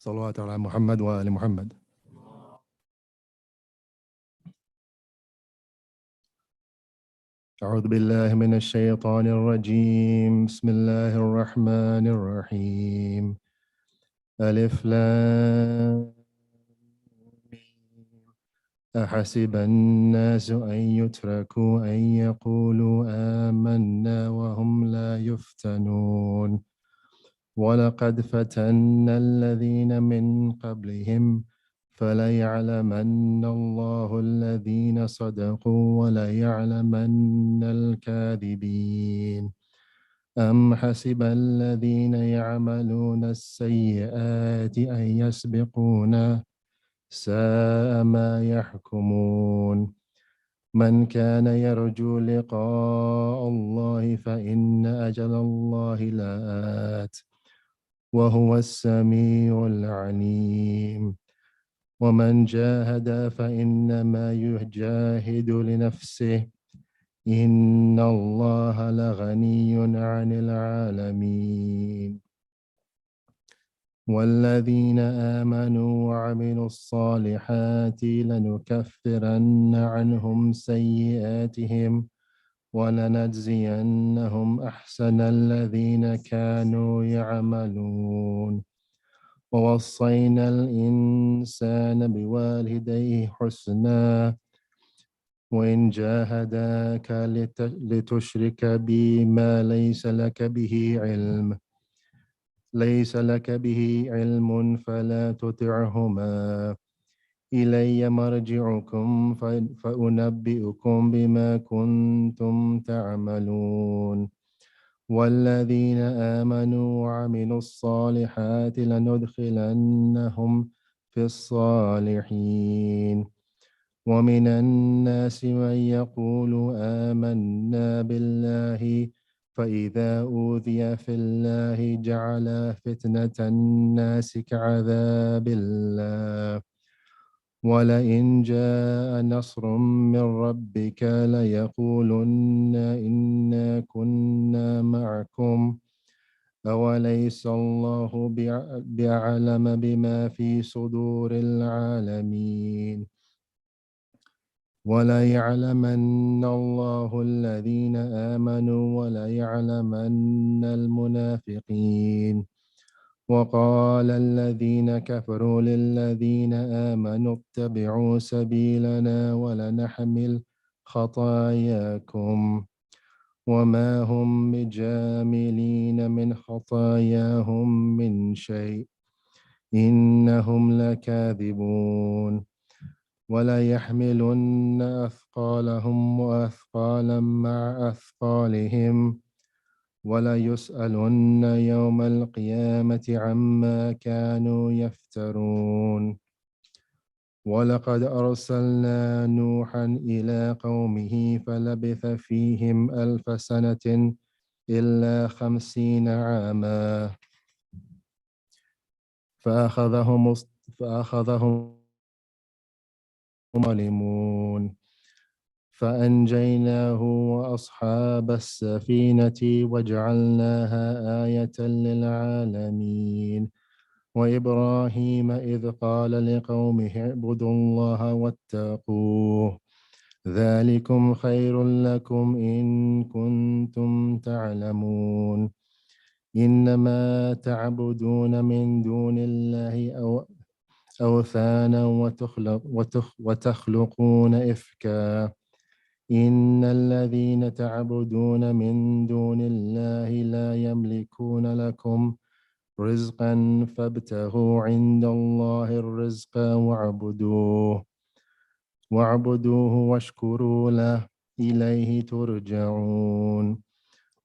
صلوات على محمد وآل محمد. أعوذ بالله من الشيطان الرجيم. بسم الله الرحمن الرحيم. ألف لام ميم. أحسب الناس أن يتركوا أن يقولوا آمنا وهم لا يفتنون ولقد فتنا الذين من قبلهم فليعلمن الله الذين صدقوا وليعلمن الكاذبين. أم حسب الذين يعملون السيئات أن يسبقونا ساء ما يحكمون. من كان يرجو لقاء الله فإن أجل الله لآت وهو السميع العليم. ومن جاهد فإنما يجاهد لنفسه إن الله لغني عن العالمين. والذين آمنوا وعملوا الصالحات لنكفرن عنهم سيئاتهم ولنجزينهم أحسن الذين كانوا يعملون. ووصينا الإنسان بوالديه حسنا وإن جاهداك لتشرك بي ما ليس لك به علم فلا تطعهما. إلي مرجعكم فأنبئكم بما كنتم تعملون. والذين آمنوا وعملوا الصالحات لندخلنهم في الصالحين. ومن الناس من يقول آمنا بالله فإذا أوذي في الله جعل فتنة الناس كعذاب الله ولئن جاء نصر من ربك ليقولن إنا كنا معكم أوليس الله بأعلم بما في صدور العالمين. وليعلمن الله الذين آمنوا وليعلمن المنافقين. وقال الذين كفروا للذين آمنوا اتبعوا سبيلنا ولنحمل خطاياكم وما هم بجاملين من خطاياهم من شيء إنهم لكاذبون. وليحملن أثقالهم وأثقالا مع أثقالهم وليسألن يوم القيامة عما كانوا يفترون. ولقد أرسلنا نوحا إلى قومه فلبث فيهم 1000 سنة إلا 50 عاما فأخذهم الظالمون فأنجيناه وأصحاب السفينة وجعلناها آية للعالمين. وإبراهيم إذ قال لقومه اعبدوا الله واتقوه ذلكم خير لكم إن كنتم تعلمون. إنما تعبدون من دون الله أوثانا وتخلقون إفكا إن الذين تعبدون من دون الله لا يملكون لكم رزقا فابتغوا عند الله الرزق واعبدوه واشكروا له إليه ترجعون.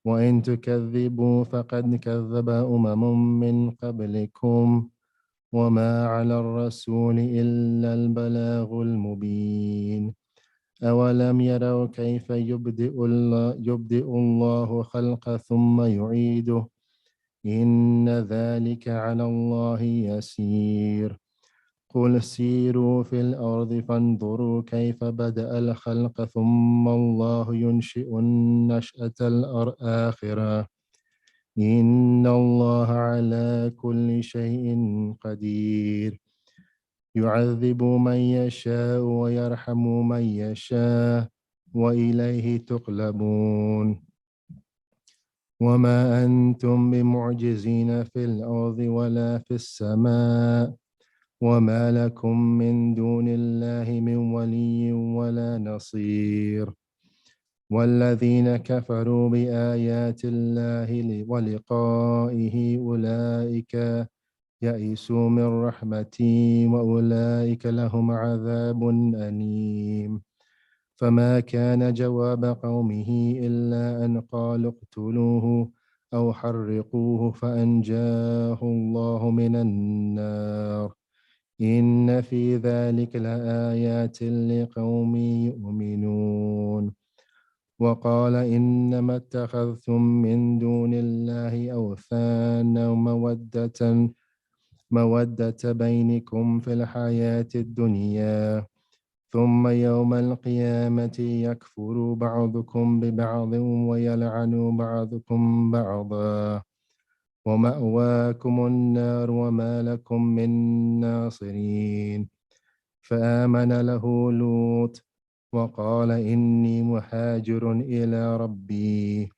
وإن تكذبوا فقد كذب من قبلكم وما على الرسول إلا البلاغ المبين. أولم يروا كيف يبدئ الله خلق ثم يعيده إن ذلك على الله يسير. قل سيروا في الأرض فانظروا كيف بدأ الخلق ثم الله ينشئ النشأة الآخرة إن الله على كل شيء قدير يعذب من يشاء ويرحم من يشاء وإليه تقلبون وما أنتم بمعجزين في الأرض ولا في السماء وما لكم من دون الله من ولي ولا نصير والذين كفروا بآيات الله ولقائه أولئك يئسوا من رحمتي وأولئك لهم عذاب أليم فما كان جواب قومه إلا أن قالوا اقتلوه أو حرقوه فأنجاه الله من النار إن في ذلك لآيات لقوم يؤمنون وقال إنما اتخذتم من دون الله أوثانا مودة بينكم في الحياة الدنيا ثم يوم القيامة يكفر بعضكم ببعض ويلعن بعضكم بعضا ومأواكم النار وما لكم من ناصرين فآمن له لوط وقال إني مهاجر إلى ربي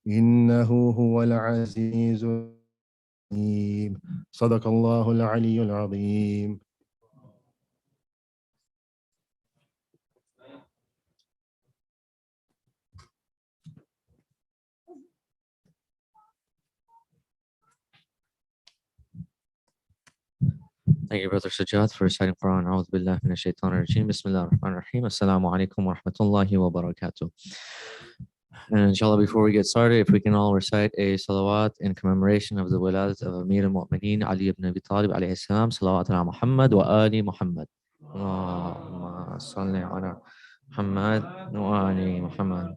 إنه هو العزيز الحكيم صدق الله العلي العظيم. Thank you, Brother Sajjad, for reciting Quran. A'udhu billahi minash shaitanir rajeem. Bismillah ar-Rahman ar-Rahim. Assalamu alaikum wa rahmatullahi wa barakatuh. And inshallah, before we get started, if we can all recite a salawat in commemoration of the wiladat of Amir al-Mu'mineen Ali ibn Abi Talib alayhi salam. Salawat ala Muhammad wa ali Muhammad. Allahumma salli ala Muhammad wa ali Muhammad.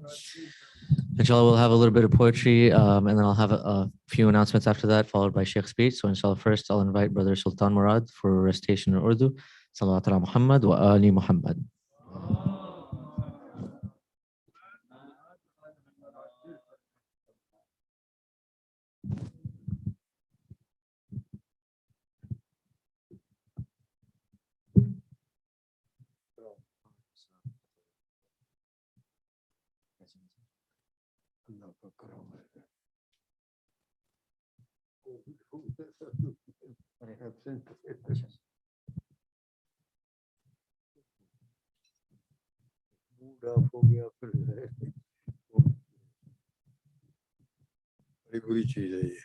Inshallah, we'll have a little bit of poetry, and then I'll have a few announcements after that, followed by Sheikh's speech. So inshallah, first I'll invite Brother Sultan Murad for recitation in Urdu. Salawat ala Muhammad wa ali Muhammad. بڑی بری چیز ہے یہ.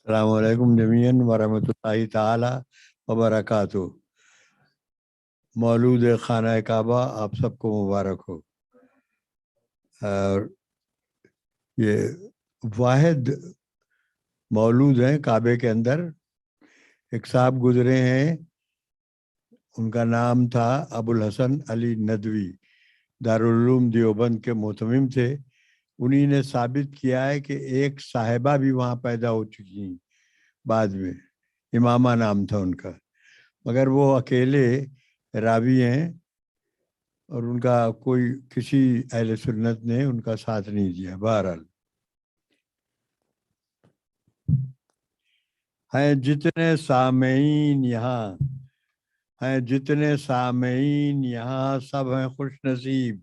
السلام علیکم جمیعاً ورحمۃ اللہ تعالی وبرکاتہ. مولود خانہ کعبہ آپ سب کو مبارک ہو. اور یہ واحد مولود ہیں کعبے کے اندر. ایک صاحب گزرے ہیں، ان کا نام تھا ابو الحسن علی ندوی، دارالعلوم دیوبند کے محتمم تھے. انہی نے ثابت کیا ہے کہ ایک صاحبہ بھی وہاں پیدا ہو چکی ہیں بعد میں، امامہ نام تھا ان کا، مگر وہ اکیلے راوی ہیں اور ان کا کوئی کسی اہل سنت نے ان کا ساتھ نہیں دیا. بہرحال ہیں جتنے سامعین یہاں، ہیں جتنے سامعین یہاں سب ہیں خوش نصیب،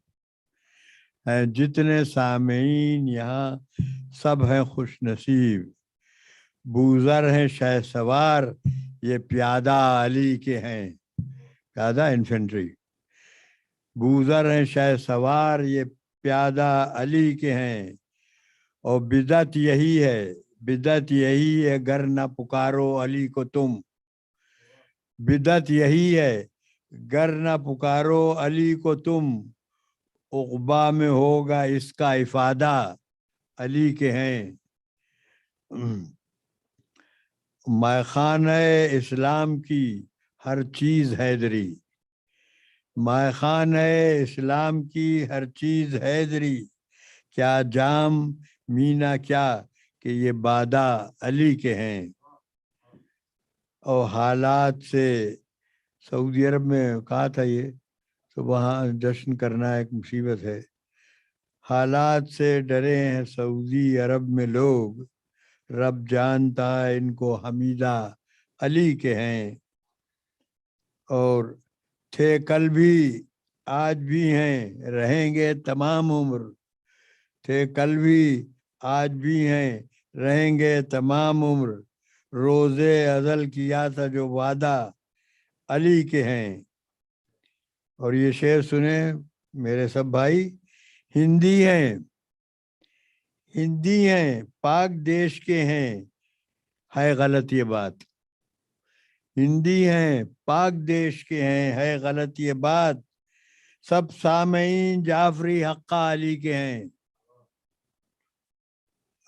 ہیں جتنے سامعین یہاں سب ہیں خوش نصیب. بوذر ہیں شہ سوار یہ پیادہ علی کے ہیں، پیادہ انفینٹری. بوذر ہیں شہ سوار یہ پیادہ علی کے ہیں. اور بدعت یہی ہے، بدعت یہی ہے گر نہ پکارو علی کو تم. بدعت یہی ہے گر نہ پکارو علی کو تم. عقبہ میں ہوگا اس کا افادہ علی کے ہیں. مائخانہ اسلام کی ہر چیز حیدری، مائخانہ اسلام کی ہر چیز حیدری. کیا جام مینا کیا کہ یہ بادہ علی کے ہیں، اور حالات سے سعودی عرب میں کہا تھا یہ تو وہاں جشن کرنا ایک مصیبت ہے. حالات سے ڈرے ہیں سعودی عرب میں لوگ، رب جانتا ہے ان کو حمیدہ علی کے ہیں. اور تھے کل بھی آج بھی ہیں، رہیں گے تمام عمر. تھے کل بھی آج بھی ہیں، رہیں گے تمام عمر. روزے ازل کیا تھا جو وعدہ علی کے ہیں. اور یہ شعر سنیں میرے سب بھائی، ہندی ہیں، ہندی ہیں، پاک دیش کے ہیں، ہے غلط یہ بات. ہندی ہیں، پاک دیش کے ہیں، ہے غلط یہ بات. سب سامعین جعفری حقہ علی کے ہیں.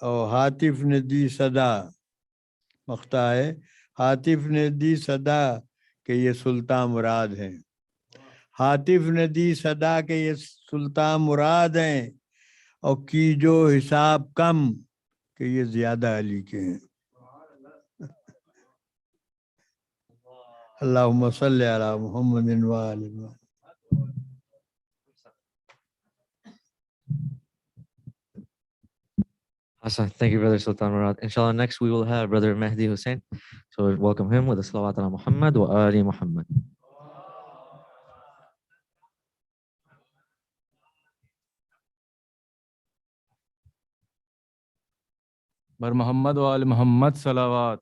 اور ہاتف نے دی صدا، مختہ ہے، ہاتف نے دی صدا کہ یہ سلطان مراد ہیں. ہاتف نے دی صدا کہ یہ سلطان مراد ہیں، اور کی جو حساب کم کہ یہ زیادہ علی کے ہیں. اللہم صلی علی محمد وآل محمد. Awesome. Thank you, Brother Sultan Murad. Inshallah, next we will have Brother Mahdi Hussein. So we welcome him with the salawat ala Muhammad wa ali Muhammad. بر محمد و آل محمد صلوات.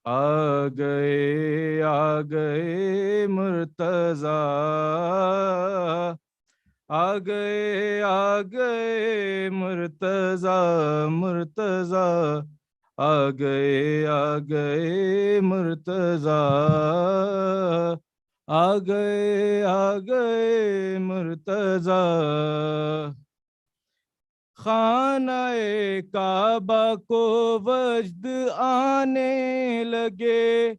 آ گئے مرتضی، آ گئے مرتضی، مرتضی آ گئے مرتضی، آ گئے مرتضی. خانہ کعبہ کو وجد آنے لگے،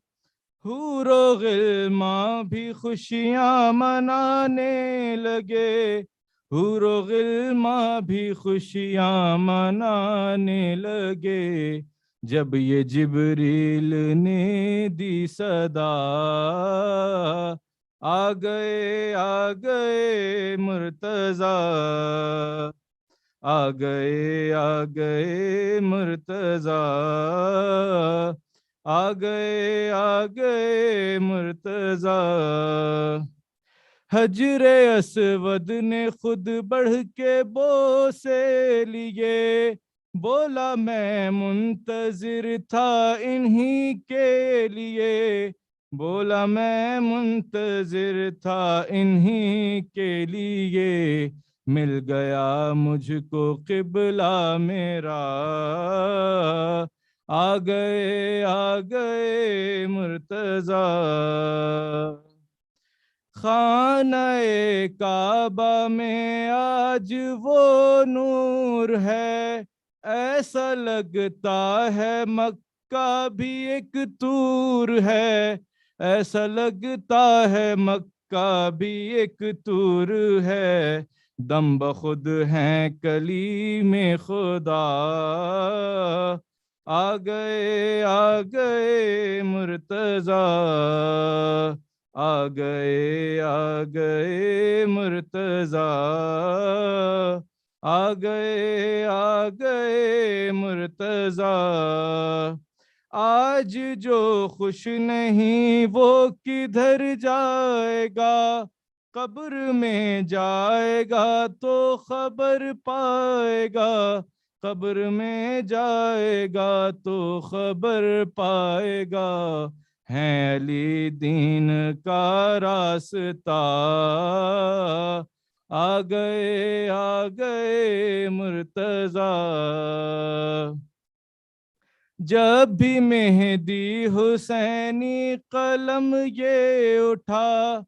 حور و غلماں بھی خوشیاں منانے لگے، حور و غلماں بھی خوشیاں منانے لگے. جب یہ جبریل نے دی صدا، آ گئے مرتضی، آ گئے مرتضی، آ گئے مرتضی. حجر اسود نے خود بڑھ کے بوسے لیے، بولا میں منتظر تھا انہی کے لیے، بولا میں منتظر تھا انہی کے لیے. مل گیا مجھ کو قبلہ میرا، آ گئے مرتضی. خانہ کعبہ میں آج وہ نور ہے، ایسا لگتا ہے مکہ بھی ایک طور ہے، ایسا لگتا ہے مکہ بھی ایک طور ہے. دم بخود ہیں کلیم خدا، آ گئے مرتضی، آ گئے مرتضی، آ گئے مرتضی. آج جو خوش نہیں وہ کدھر جائے گا، قبر میں جائے گا تو خبر پائے گا، قبر میں جائے گا تو خبر پائے گا. ہے علی دین کا راستہ، آ گئے مرتضی. جب بھی مہدی حسینی قلم یہ اٹھا،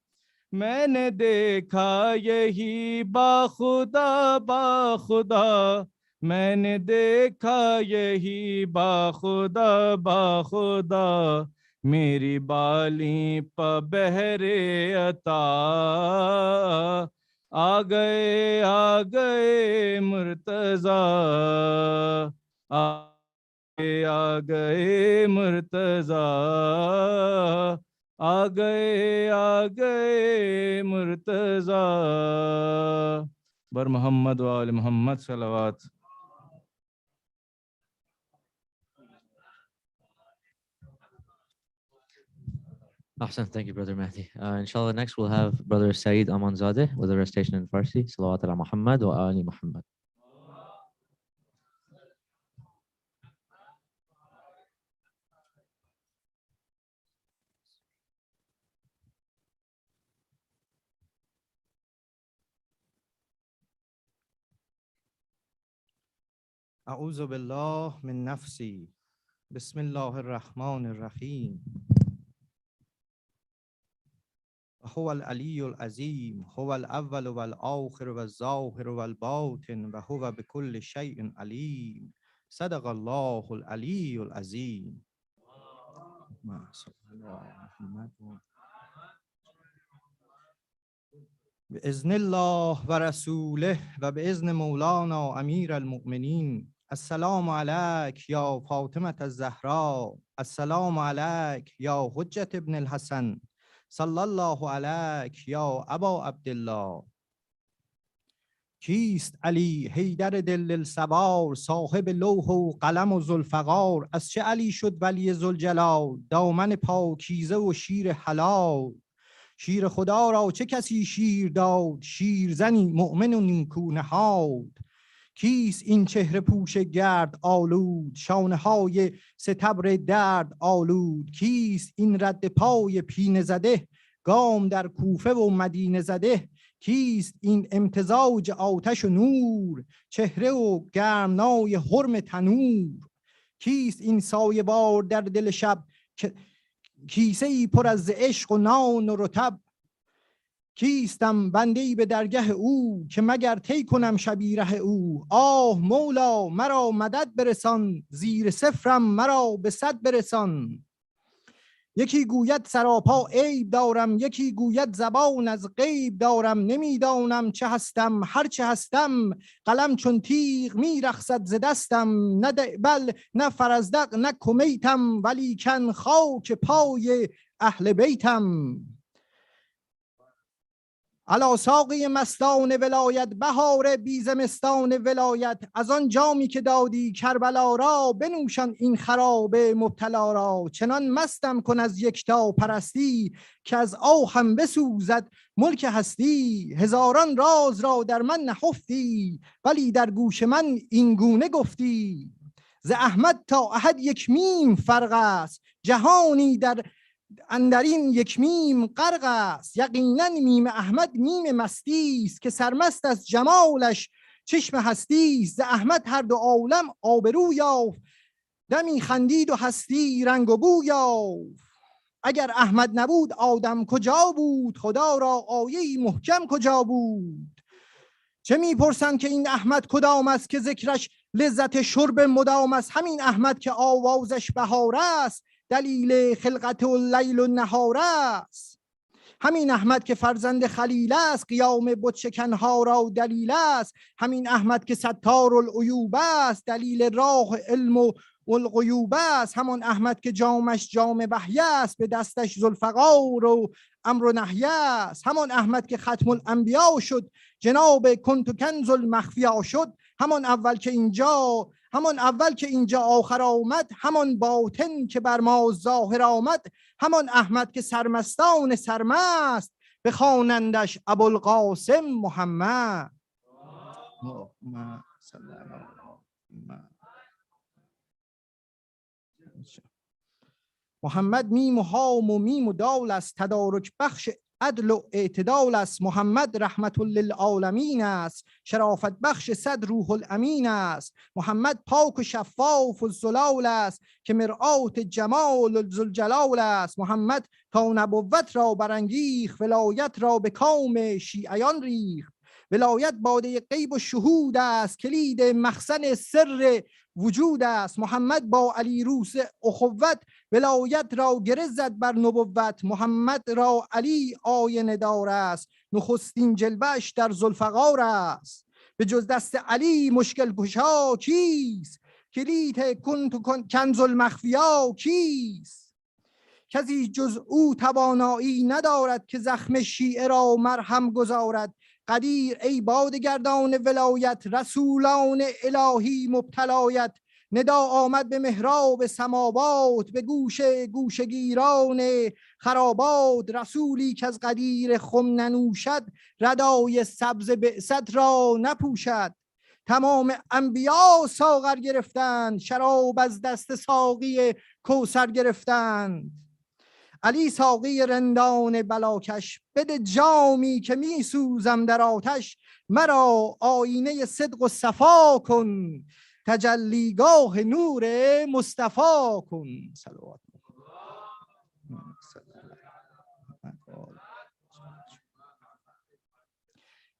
میں نے دیکھا یہی باخدا باخدا، میں نے دیکھا یہی باخدا باخدا. मेरी बाली प बहरे अता आ गए मुर्तजा आ गए मुर्तजा आ गए मुर्तजा बर मोहम्मद वाले मोहम्मद सलावत. Awesome. Thank you, Brother Mahdi. Inshallah, next we'll have Brother Saeed Amanzadeh with a recitation in Farsi. Salawat ala Muhammad wa ali Muhammad. أعوذ بالله من نفسي بسم الله الرحمن الرحيم هو العلی العظیم هو الاول والآخر والظاهر والباطن و هو بكل شيء علیم صدق الله العلی العظیم. بإذن الله و رسوله و بإذن مولانا امیر المؤمنین. السلام علیک یا فاطمة الزهراء، السلام علیک یا حجت ابن الحسن، صلی الله علیک یا ابا عبدالله. کیست علی حیدر دل سوار، صاحب لوح و قلم و ذوالفقار؟ از چه علی شد ولی ذوالجلال، دامن پاکیزه و شیر حلال؟ شیر خدا را چه کسی شیر داد، شیرزنی مؤمن و نیکو نهاد؟ کیست این چهره پوش گرد آلود، شانه های ستبر درد آلود؟ کیست این رد پای پینه زده، گام در کوفه و مدینه زده؟ کیست این امتزاج آتش و نور، چهره و گرمنای حرم تنور؟ کیست این سایه بار در دل شب، کیسه ای پر از عشق و نان و رطب؟ کیستم بنده ای به درگه او، که مگر طی کنم شبیره او؟ آه مولا مرا مدد برسان، زیر صفرم مرا به صد برسان. یکی گوید سراپا عیب دارم، یکی گوید زبان از غیب دارم. نمیدانم چه هستم هر چه هستم، قلم چون تیغ میرخصد ز دستم. نه بل نه فرزدق نه کمیتم، ولیکن خاک پای اهل بیتم. علا ساقی مستان ولایت، بهار بی زمستان ولایت. از آن جامی که دادی کربلا را، بنوشان این خراب مبتلا را. چنان مستم کن از یکتا پرستی، که از آهم بسوزد ملک هستی. هزاران راز را در من نهفتی، ولی در گوش من این گونه گفتی. ز احمد تا احد یک میم فرق است، جهانی در اندرین یک میم غرق است. یقینا میم احمد میم مستی است، که سرمست از جمالش چشم هستی است. ز احمد هر دو عالم آبرو یافت، دمی خندید و هستی رنگ و بو یافت. اگر احمد نبود آدم کجا بود، خدا را آیه‌ای محکم کجا بود؟ چه میپرسند که این احمد کدام است، که ذکرش لذت شرب مدام است؟ همین احمد که آوازش بهار است، دلیل خلقت و لیل و نهار است. همین احمد که فرزند خلیل است، قیام بت شکنها را دلیل است. همین احمد که ستار العیوب است، دلیل راه علم و الغیوب است. همان احمد که جامش جام وحی است، به دستش ذوالفقار و امر و نهی است. همان احمد که ختم الانبیا شد، جناب کنت کنز المخفیا شد. همان اول که اینجا آخر آمد، همان باطن که بر ما ظاهر آمد. همان احمد که سرمستان سرمست، بخوانندش ابوالقاسم محمد. محمد میم و هام و میم و دال است، تدارک بخش عدل و اعتدال است. محمد رحمت للعالمین است، شرافت بخش صد روح الامین است. محمد پاک و شفاف و زلال است، که مرآت جمال ذوالجلال است. محمد تا نبوت را برانگیخت، ولایت را به کام شیعیان ریخت. ولایت باده غیب و شهود است، کلید مخزن سر وجود است. محمد با علی روس اخوت، ولایت را گره زد بر نبوت. محمد را علی آینه دار است، نخستین جلوه‌اش در ذوالفقار است. به جز دست علی مشکل گشا کیست؟ کلید کنز المخفیا کیست؟ کسی جز او توانایی ندارد که زخم شیعه را مرهم گذارد. قدیر ای بادگردان ولایت، رسولان الهی مبتلایت. ندا آمد به محراب سماوات، به گوش گیران خرابات. رسولی که از قدیر خم ننوشد، ردای سبز بعثت را نپوشد. تمام انبیا ساغر گرفتند، شراب از دست ساقی کوثر گرفتند. علی ساقی رندان بلاکش، بده جامی که می سوزم در آتش. مرا آینه صدق و صفا کن، تجلیگاه نور مصطفی کن. صلوات.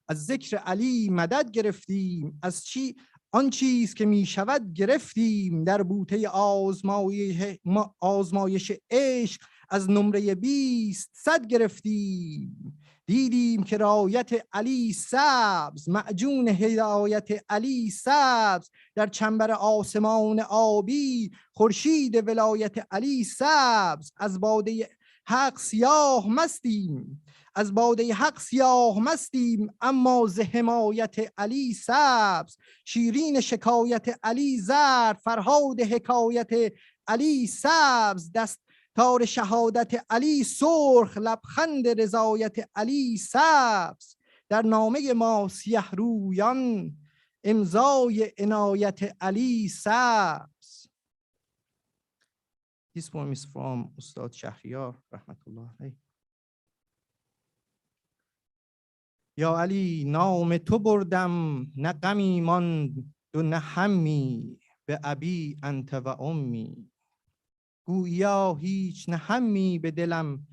از ذکر علی مدد گرفتیم، از آن چیز که می شود گرفتیم. در بوته آزمایش عشق از نمره 20 100 گرفتیم. دیدیم که رایت علی سبز، معجون هدایت علی سبز. در چنبر آسمان آبی، خورشید ولایت علی سبز. از باده حق سیاه مستیم، از باده حق سیاه مستیم، اما ز حمایت علی سبز. شیرین شکایت علی زرد، فرهاد حکایت علی سبز. دستار شهادت علی سرخ، لبخند رضایت علی سبز. در نامه ما سیه رویان، امضای عنایت علی سبز. This poem is from استاد شهریار رحمت الله علیه. یا علی نام تو بردم، نه غمی ماند و نه همی. به ابی انت و امی. گویا هیچ نه همی به دلم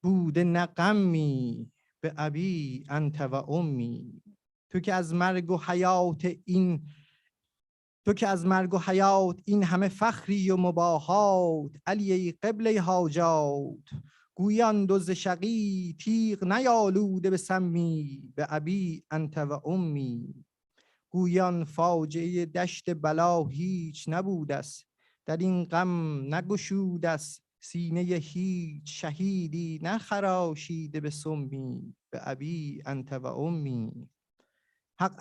بوده، نه غمی. به ابی انت و امی. تو که از مرگ و حیات این همه فخری و مباهات. علی ای قبله حاجات، گویان دزد شقی تیغ نیالوده به سمی. به ابی انت و امی. گویان فاجعه دشت بلا هیچ نبوده است، در این غم نگشوده است سینه هیچ شهیدی نخراشیده به سمی. به ابی انت و امی. حق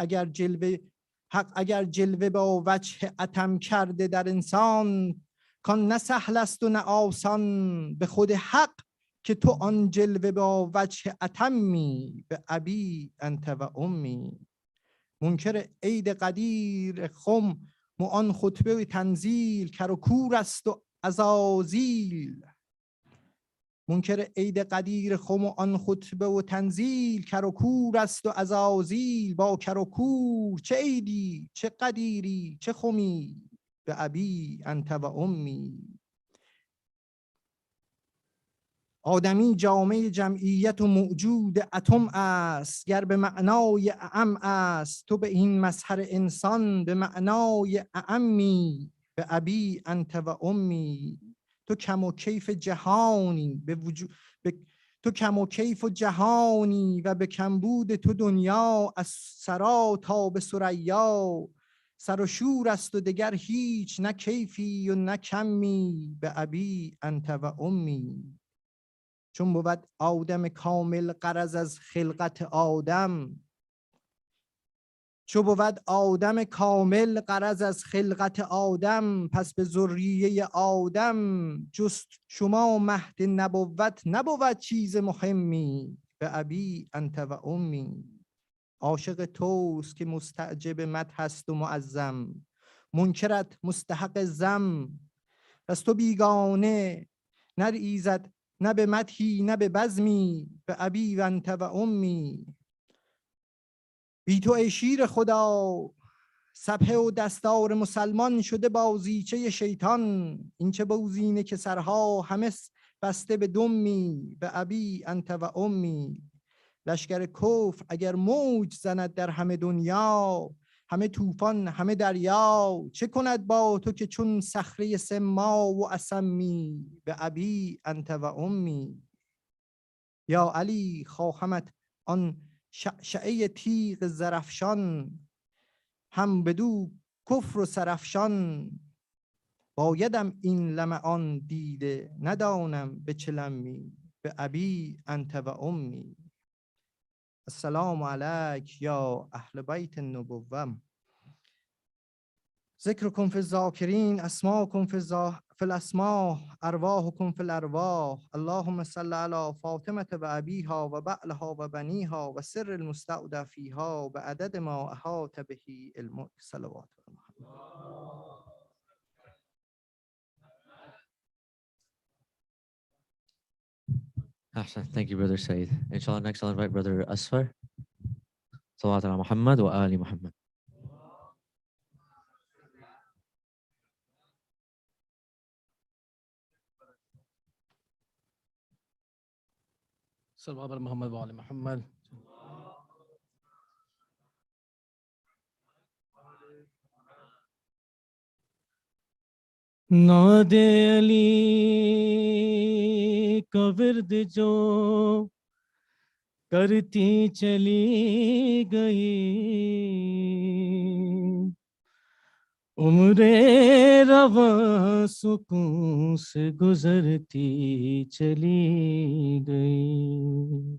اگر جلوه با وجه عتم کرده در انسان، کان نه سهل است و نه آسان. به خود حق که تو آن جلوه با وجه عتمی. به ابی انت و امی. منکر عید قدیر خم و آن خطبه و تنزیل، کر و کور است و عزازیل. منکر عید قدیر خم و آن خطبه و تنزیل، کر و کور است و عزازیل. با کر و کور چه عیدی چه قدیری چه خمی. به ابی انت و امی. آدمی جامعه جمعیت و موجود اتم است، گر به معنای اعم است. تو به این مظهر انسان به معنای اعمی. به ابی انت و امی. تو کم و کیف جهانی تو کم و کیف و جهانی، و به کمبود تو دنیا از سرا تا به ثریا. سر و شور است و دگر هیچ نه کیفی و نه کمی. به ابی انت و امی. چون بود آدم کامل غرض از خلقت آدم، چون بود آدم کامل غرض از خلقت آدم، پس به ذریه آدم جست شما مهد نبوت نبود چیز مهمی. به ابی انت و امی. عاشق توست که مستعجب مدح است و معظم، منکرت مستحق ذم. پس تو بیگانه نریزد نه به مدحی نه به بزمی. به ابی و انت و امی. بی تو ای شیر خدا سبحه و دستار مسلمان، شده بازیچه شیطان. این چه بوزینه که سرها همه بسته به دمی. به ابی انت و امی. لشکر کفر اگر موج زند در همه دنیا، همه طوفان همه دریا، چه کند با تو که چون صخره سما و اصمی، به ابی انت و امی. یا علی خواهمت آن شعشعه تیغ زرافشان، هم بدو کفر و سرافشان. بایدم این لمعان دیده، ندانم به چه لمی، به ابی انت و امی. السلام علیک یا اهل بیت النبوة، ذکرکم فی الذاکرین، اسماءکم فی الاسماء، ارواحکم فی الارواح. اللهم صل علی فاطمة و ابیها و بعلها و بنیها و سر المستودع فیها بعدد ما احاط به علمک. صلوات Ahsan. Thank you, Brother Saeed. Inshallah, next I'll invite Brother Asfar. Salawat ala Muhammad wa ali Muhammad. صلوات على محمد وعلى محمد. ناد علی کا ورد جو کرتی چلی گئی، عمر رواں سکون سے گزرتی چلی گئی.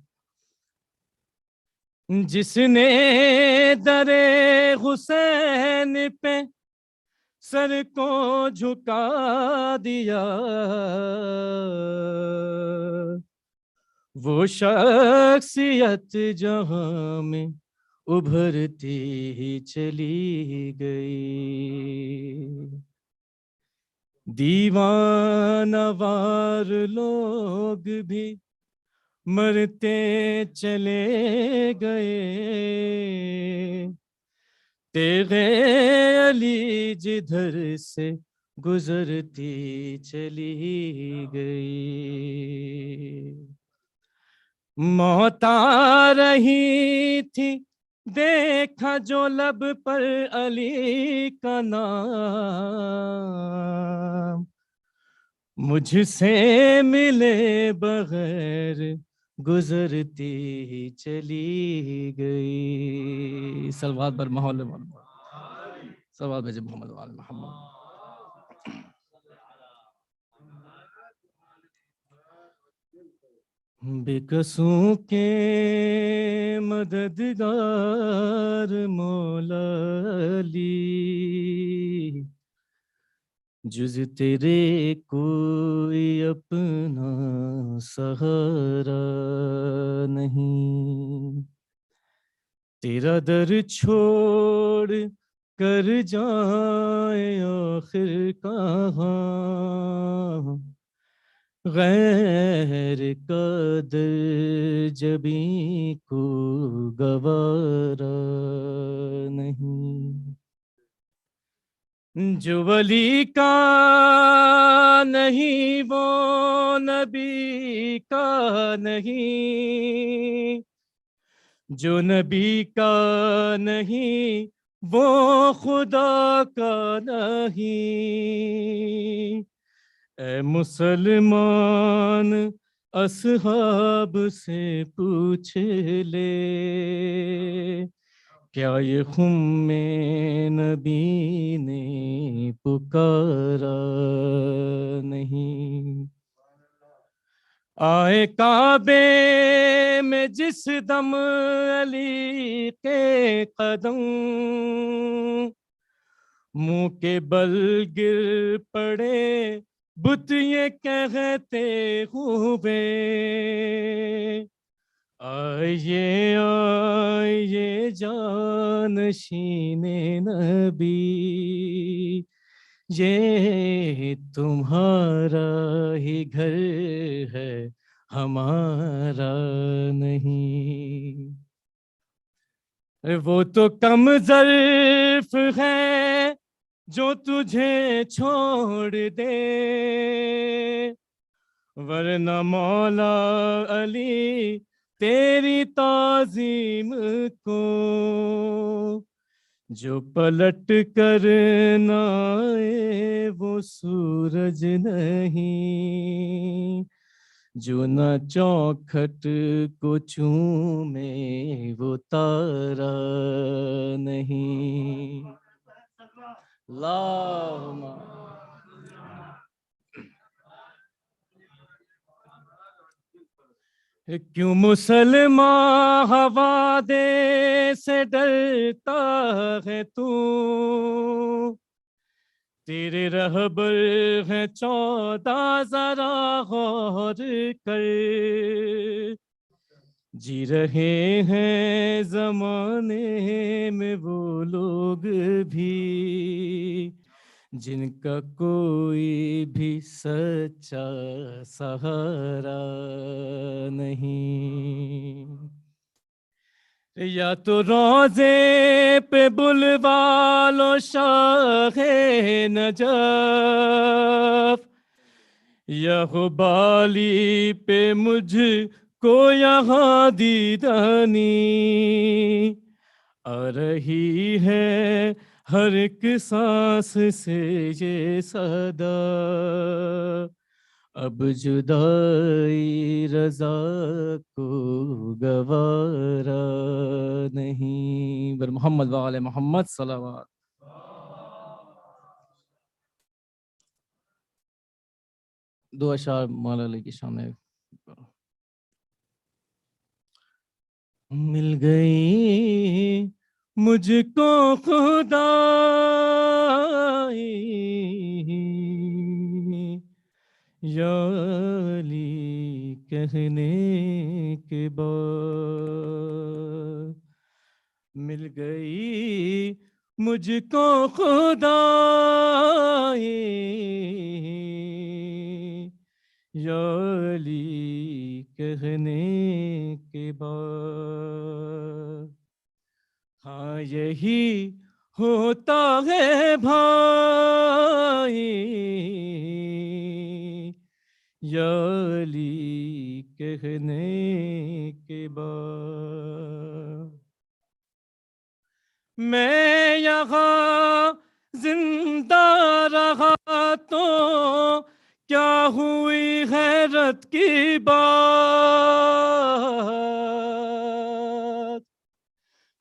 جس نے در حسین پہ سر کو جھکا دیا، وہ شخصیت جہاں میں ابھرتی ہی چلی گئی. دیوانہ وار لوگ بھی مرتے چلے گئے، تیغ علی جدھر سے گزرتی چلی گئی. موت آ رہی تھی دیکھا جو لب پر علی کا نام، مجھ سے ملے بغیر گزرتی ہی چلی گئی. صلوات بر محمد، صلوات بھیجے محمد وآل محمد. بے کسوں کے مددگار مولا علی، جز تیرے کوئی اپنا سہارا نہیں. تیرا در چھوڑ کر جائے آخر کہاں، غیر قدر جبیں کو گوارا نہیں. جو ولی کا نہیں وہ نبی کا نہیں، جو نبی کا نہیں وہ خدا کا نہیں. اے مسلمان اصحاب سے پوچھ لے، کیا یہ خم میں نبی نے پکارا نہیں. آئے کعبے میں جس دم علی کے قدم، منہ کے بل گر پڑے بت یہ کہتے ہوئے، آئیے آئیے جانشین نبی، یہ تمہارا ہی گھر ہے ہمارا نہیں. وہ تو کم ظرف ہے جو تجھے چھوڑ دے، ورنہ مولا علی تیری تعظیم کو جو پلٹ کر نہ آئے وہ سورج نہیں، جو نہ چوکھٹ کو چومے وہ تارا نہیں۔ اللہم کیوں مسلمان حوادث سے ڈرتا ہے تو، تیرے رہبر ہیں 14 ذرا غور کر، جی رہے ہیں زمانے میں وہ لوگ بھی جن کا کوئی بھی سچا سہارا نہیں۔ یا تو روزے پہ بلوا لو شاہ نجف، یا غبالی پہ مجھ کو یہاں دیدانی آ رہی ہے ہر ایک سانس سے یہ صدا، اب جدائی رضا کو گوارا نہیں۔ بر محمد وآل محمد صلوات۔ دو اشعار مولا علی کی شان میں۔ مل گئی مجھ کو خدائی یا علی کہنے کے بعد، مل گئی مجھ کو خدائی یا علی کہنے کے بعد، ہاں یہی ہوتا ہے بھائی یا علی کہنے کے بعد، میں یہاں زندہ رہا تو کیا ہوئی حیرت کی بات،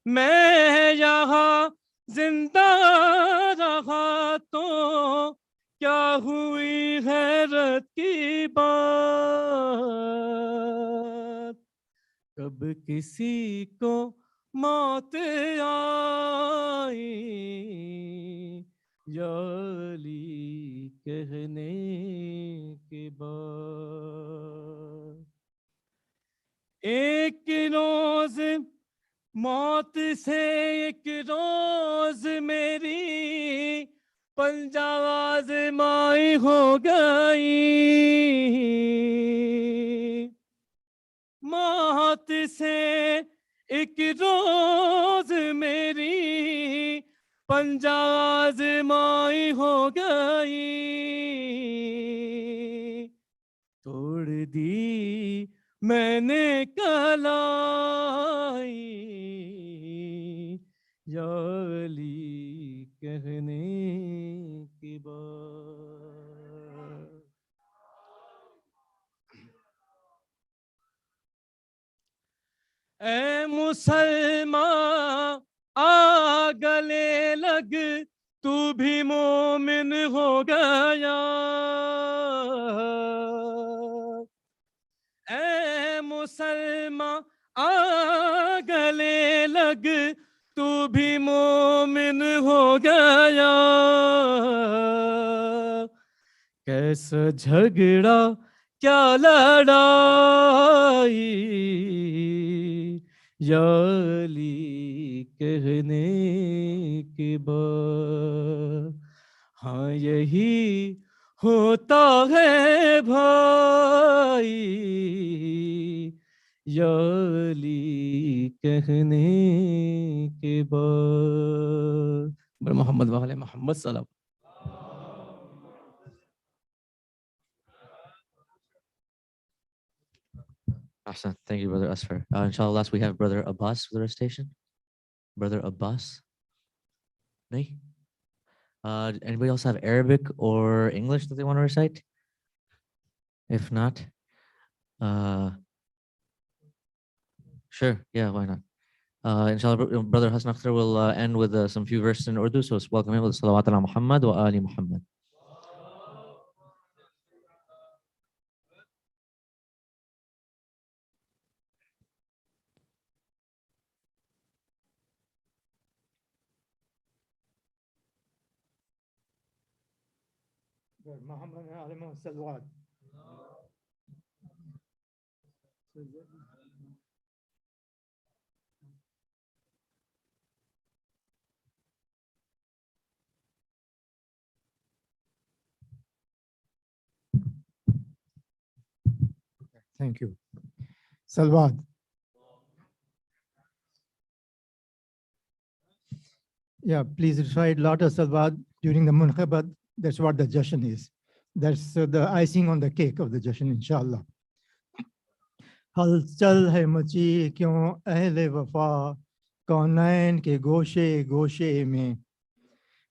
میں یہاں زندہ رہا تو کیا ہوئی حیرت کی بات، کب کسی کو موت آئی یا علی کہنے کے بعد، ایک روز موت سے ایک روز میری پنجہ آزمائی ہو گئی، موت سے ایک روز میری پنجہ آزمائی ہو گئی، توڑ دی میں نے کلائی یا علی کہنے کے بعد، اے مسلمان آ گلے لگ تو بھی مومن ہو گیا، اے مسلمان آ گلے لگ تو بھی مومن ہو گیا، کیسا جھگڑا کیا لڑائی یا علی کہنے کے بعد، ہاں یہی ہوتا ہے بھائی یا علی کہنے کے بعد۔ بر محمد وآل محمد صلی اللہ علیہ وسلم۔ Ahsan. Thank you, Brother Asfar. Inshallah, last we have Brother Abbas for the recitation. Brother Abbas? Nahi? Anybody else have Arabic or English that they want to recite? If not, sure. Yeah, why not? Inshallah, Brother Hassan Akhtar will end with some few verses in Urdu. So welcome him with Salawat ala Muhammad wa Ali Muhammad. Thank you. Salwat. Yeah, please recite lot of salwat during the munqabat. That's what the jashan is. That's the icing on the cake of the jashan, inshallah. हलचल है मची क्यों अहले वफा कौनैन के गोशे गोशे में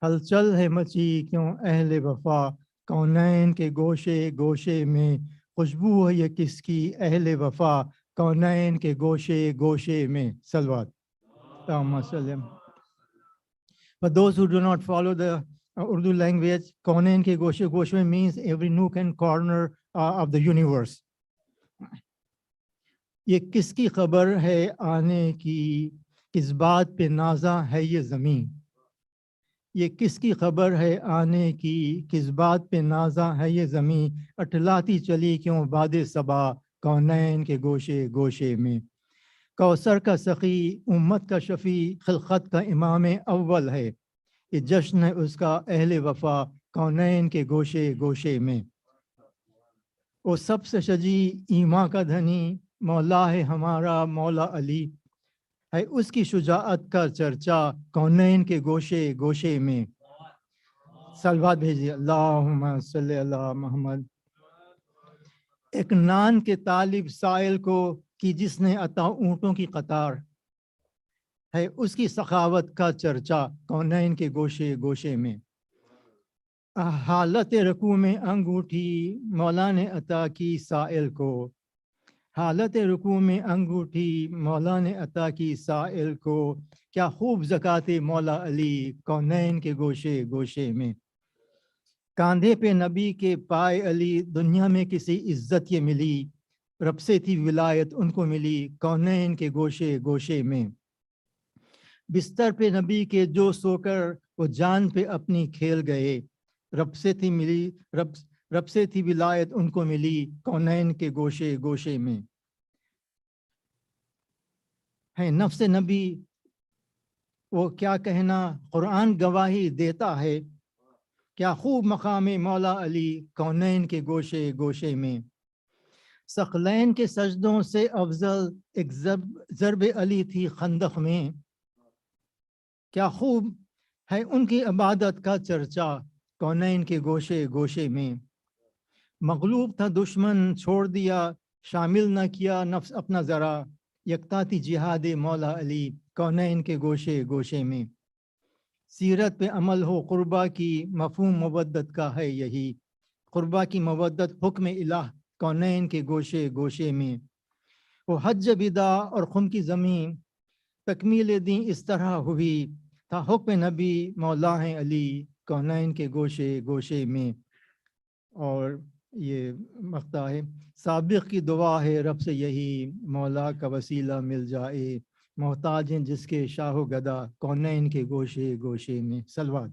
हलचल है मची क्यों अहले वफा कौनैन के गोशे गोशे में खुशबू है ये किसकी अहले वफा कौनैन के गोशे गोशे में सलवात. For those who do not follow the Urdu language, Kaunain ke goshe goshe means every nook and corner of the universe. ये किसकी खबर है आने की किस बात पे नाजा है ये ज़मीं ये किसकी खबर है आने की किस बात पे नाजा है ये ज़मीं अटलाती चली क्यों बादे सबा कौनैन के गोशे गोशे में कौसर का सखी उम्मत का शफी खिलकत का इमाम अव्वल है ये जश्न है उसका अहले वफा कौनैन के गोशे गोशे में वो सबसे शजी ईमा का धनी मौला है हमारा मौला अली है उसकी शुजाअत का चर्चा कौनैन के गोशे गोशे में सलवात भेजिए अल्लाहुम्मा सल्ली अला मोहम्मद एक नान के तालिब साइल को कि जिसने अता ऊँटों की कतार है उसकी सखावत का चर्चा कौनैन के गोशे गोशे में हालत रकू में अंगूठी मौला ने अता की साइल को हालत रुकू में अंगूठी मौला ने अता की साइल को क्या खूब ज़काते मौला अली कौनैन के गोशे गोशे में कांधे पे नबी के पाए अली दुनिया में किसी इज्जत ये मिली रब से थी विलायत उनको मिली कौनैन के गोशे गोशे में बिस्तर पे नबी के जो सोकर वो जान पे अपनी खेल गए रब से थी मिली रब से थी विलायत उनको मिली कौनैन के गोशे गोशे में है नफ्स नबी वो क्या कहना कुरान गवाही देता है क्या खूब मकाम मौला अली कौनैन के गोशे गोशे में सकलैन के सजदों से अफजल एक ज़रब अली थी खंदक में क्या खूब है उनकी इबादत का चर्चा कौनैन के गोशे गोशे में मगलूब था दुश्मन छोड़ दिया शामिल न किया नफ्स अपना ज़रा यकताती जिहाद मौला अली कौनैन के गोशे गोशे में सीरत पे अमल हो कुर्बा की मफहूम मवद्दत का है यही कुर्बा की मवद्दत हुक्म इलाह कौनैन के गोशे गोशे में वो हज बिदा और खुम की ज़मीन तकमील दी इस तरह हुई था हुक्म नबी मौला हैं अली कौनैन के गोशे गोशे में और ये मख्ता है साबिक़ की दुआ है रब से यही मौला का वसीला मिल जाए मोहताज हैं जिसके शाहो गदा कौनैन के गोशे गोशे में सलवात.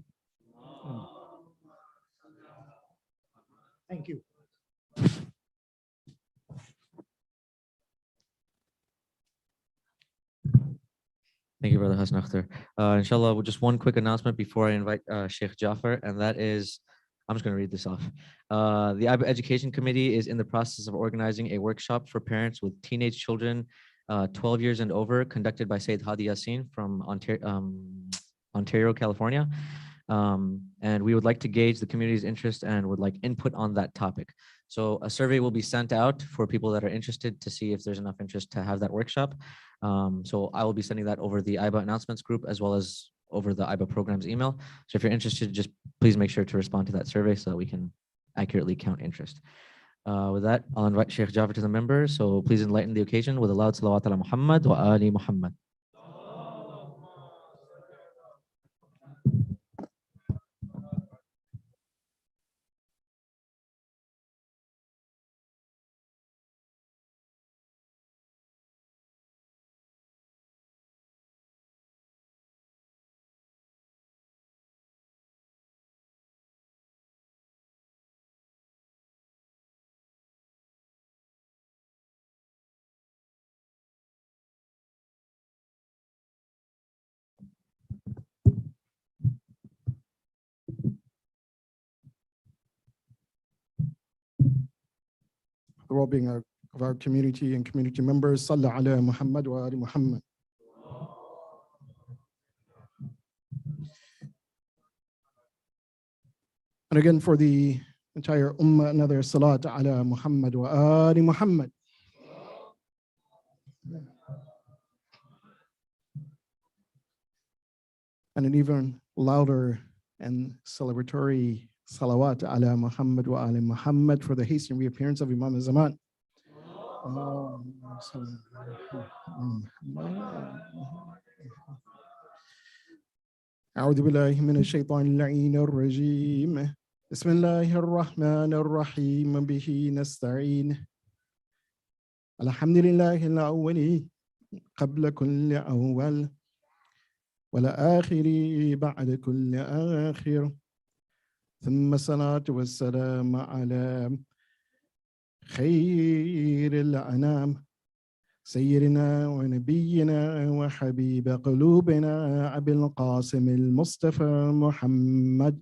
Thank you. Thank you, Brother Hassan Akhtar. Inshallah, just one quick announcement before I invite Sheikh Jafar, and that is, I'm just going to read this off. The IABA Education Committee is in the process of organizing a workshop for parents with teenage children 12 years and over, conducted by Sayyid Hadi Yassin from Ontario, California. And we would like to gauge the community's interest and would like input on that topic. So a survey will be sent out for people that are interested to see if there's enough interest to have that workshop. So I will be sending that over the IABA announcements group as well as over the IABA programs email. So if you're interested, just please make sure to respond to that survey so that we can accurately count interest. With that, I'll invite Sheikh Jafar to the members. So please enlighten the occasion with a loud salawat ala Muhammad wa ali Muhammad. The well-being of our community and community members. Sallu ala Muhammad wa ali Muhammad. And again, for the entire ummah, another salat ala Muhammad wa ali Muhammad. And an even louder and celebratory salawat ala Muhammad wa ali Muhammad for the hastened reappearance of Imam al-Zaman. أعوذ بالله من الشيطان اللعين الرجيم بسم الله الرحمن الرحيم به نستعين الحمد لله الأول قبل كل أول والآخر بعد كل آخر ثم الصلاة والسلام على خير الأنام سيدنا ونبينا وحبيب قلوبنا أبي القاسم المصطفى محمد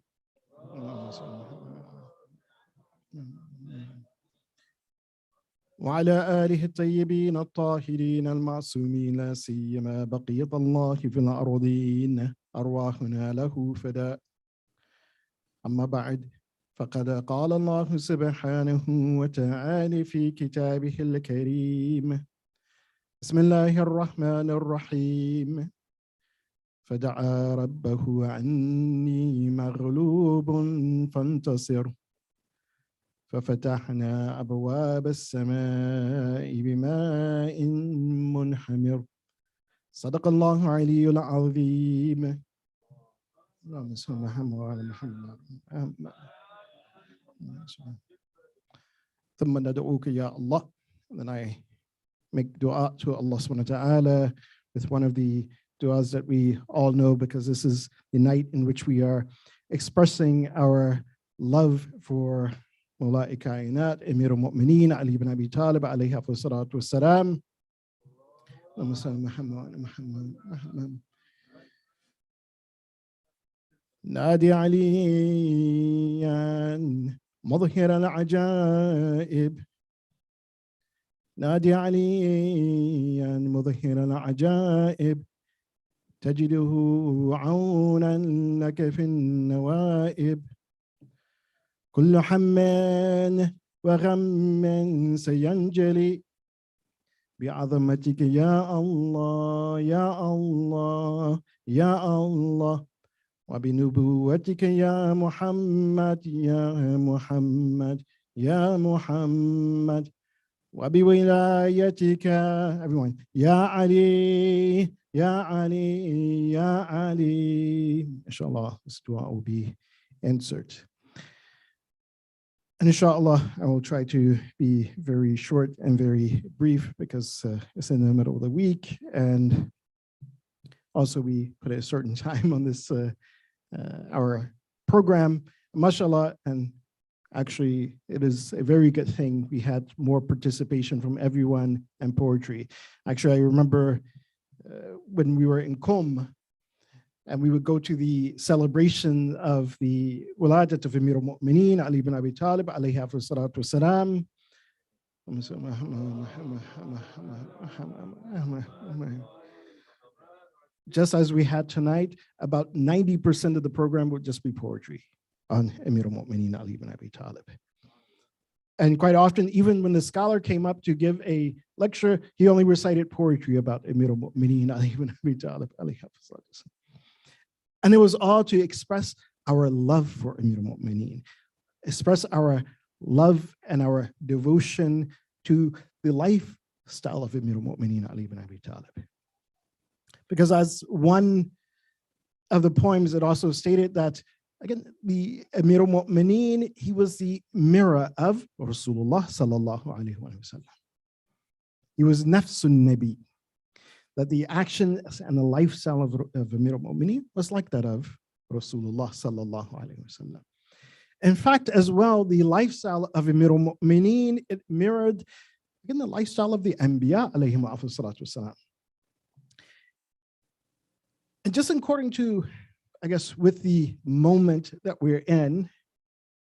وعلى آله الطيبين الطاهرين المعصومين لا سيما بقية الله في الأرضين أرواحنا له فداء. أما بعد فقد قال الله سبحانه وتعالى في كتابه الكريم بسم الله الرحمن الرحيم فدعا ربه عني مغلوب فانتصر ففتحنا أبواب السماء بماء منهمر صدق الله العلي العظيم. اللهم صل على محمد. ثم ندعوك يا الله. Then I make dua to Allah subhanahu wa ta'ala with one of the duas that we all know, because this is the night in which we are expressing our love for Mawla'i Kainat, Amir al-Mu'mineen, Ali ibn Abi Talib, alayhi salatu wassalam. نادي عليا مظهر العجائب نادي عليا مظهر العجائب تجده عونا لك في النوائب كل هم وغم سينجلي بعظمتك يا الله يا الله يا الله وبنبوتك يا محمد يا محمد يا محمد وبولايتك everyone يا علي يا علي يا علي. Inshallah, this dua will be answered. And inshallah, I will try to be very short and very brief because it's in the middle of the week, and also we put a certain time on this our program, mashallah, and actually it is a very good thing we had more participation from everyone and poetry. Actually, I remember when we were in Qom, and we would go to the celebration of the Wiladat of Amir al-Mu'mineen, Ali ibn Abi Talib, alayhi salatu wassalam. just as we had tonight, about 90% of the program would just be poetry on Amir al-Mu'mineen Ali ibn Abi Talib. And quite often, even when the scholar came up to give a lecture, he only recited poetry about Amir al-Mu'mineen Ali ibn Abi Talib. And it was all to express our love for Amir al-Mu'mineen, express our love and our devotion to the lifestyle of Amir al-Mu'mineen Ali ibn Abi Talib. Because as one of the poems, it also stated that, again, the Amir al-Mu'mineen, he was the mirror of Rasulullah sallallahu alaihi wasallam. He was nafsun nabi, that the actions and the lifestyle of Amir al-Mu'mineen was like that of Rasulullah sallallahu alaihi wasallam. In fact, as well, the lifestyle of Amir al-Mu'mineen, it mirrored, again, the lifestyle of the Anbiya alayhim salatu wasalam. And just according to, I guess, with the moment that we're in,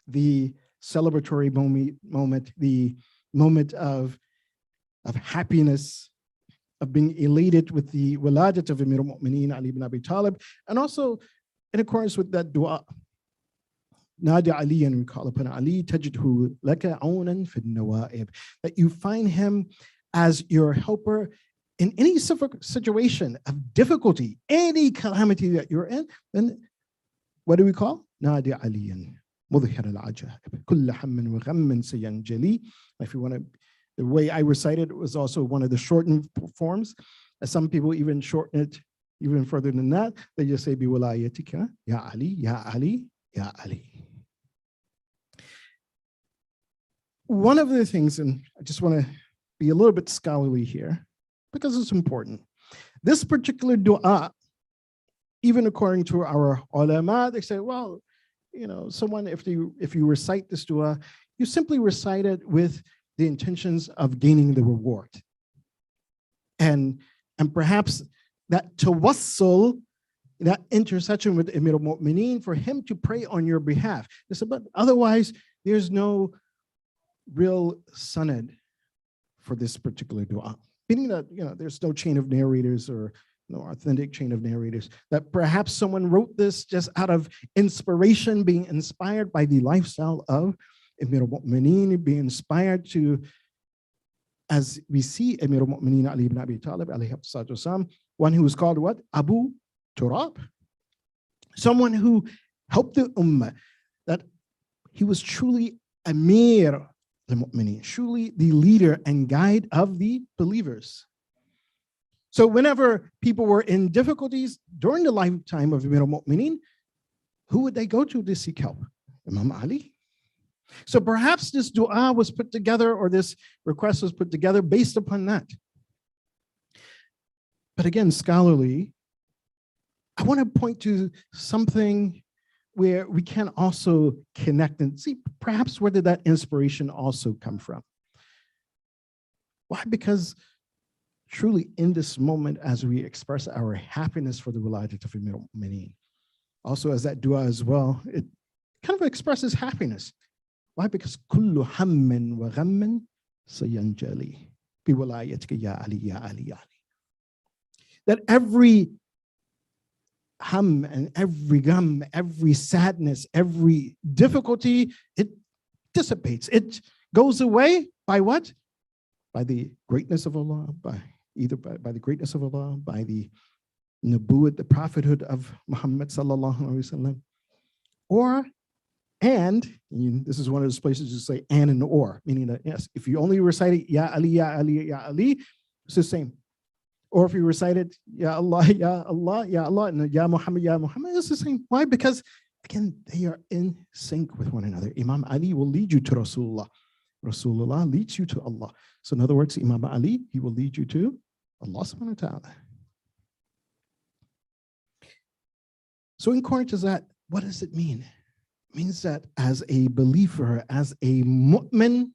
the celebratory moment, the moment of happiness, of being elated with the Wiladat of Amir al-Mu'mineen Ali ibn Abi Talib, and also in accordance with that dua, Nadi aliyan, we call upon Ali, tajidhu laka awnan fi nawaib, that you find him as your helper in any situation of difficulty, any calamity that you're in. Then what do we call? Nadi aliyan, mudhhir al-ajab, kulla hammin wa ghammin sayanjali. If you want to, the way I recited it was also one of the shortened forms. Some people even shorten it even further than that. They just say, biwalayatika, ya Ali, ya Ali, ya Ali. One of the things, and I just want to be a little bit scholarly here, because it's important. This particular dua, even according to our ulama, they say, well, you know, someone, if you recite this dua, you simply recite it with the intentions of gaining the reward. And perhaps that tawassul, that intercession with Amir al-Mu'mineen, for him to pray on your behalf. They said, but otherwise, there's no real sanad for this particular dua. Meaning that, you know, there's no chain of narrators or no authentic chain of narrators, that perhaps someone wrote this just out of inspiration, being inspired by the lifestyle of Amir al-Mu'mineen, being inspired to, as we see Amir al-Mu'mineen Ali ibn Abi Talib, alayhi salatu wasalam, one who was called what? Abu Turab. Someone who helped the ummah, that he was truly Amir al-Mu'mineen, truly the leader and guide of the believers. So whenever people were in difficulties during the lifetime of Amir al-Mu'mineen, who would they go to seek help? Imam Ali. So perhaps this dua was put together, or this request was put together based upon that. But again, scholarly, I want to point to something where we can also connect and see perhaps where did that inspiration also come from. Why? Because truly in this moment, as we express our happiness for the Wiladat of Amir al-Mu'mineen, also as that dua as well, it kind of expresses happiness. Why? Because kullu hammin wa ghammin sayanjali bi walayatika ya Ali, ya Ali, ya Ali. That every hum and every gum, every sadness, every difficulty, it dissipates. It goes away by what? By the greatness of Allah, by the greatness of Allah, by the nubuwwat, the prophethood of Muhammad sallallahu alaihi wasallam, or and this is one of those places you say and or, meaning that yes, if you only recite it ya Ali, ya Ali, ya Ali, it's the same. Or if you recite it ya Allah, ya Allah, ya Allah, and ya Muhammad, it's the same. Why? Because again, they are in sync with one another. Imam Ali will lead you to Rasulullah. Rasulullah leads you to Allah. So in other words, Imam Ali, he will lead you to Allah subhanahu wa ta'ala. So in accordance to that, what does it mean? It means that as a believer, as a mu'min,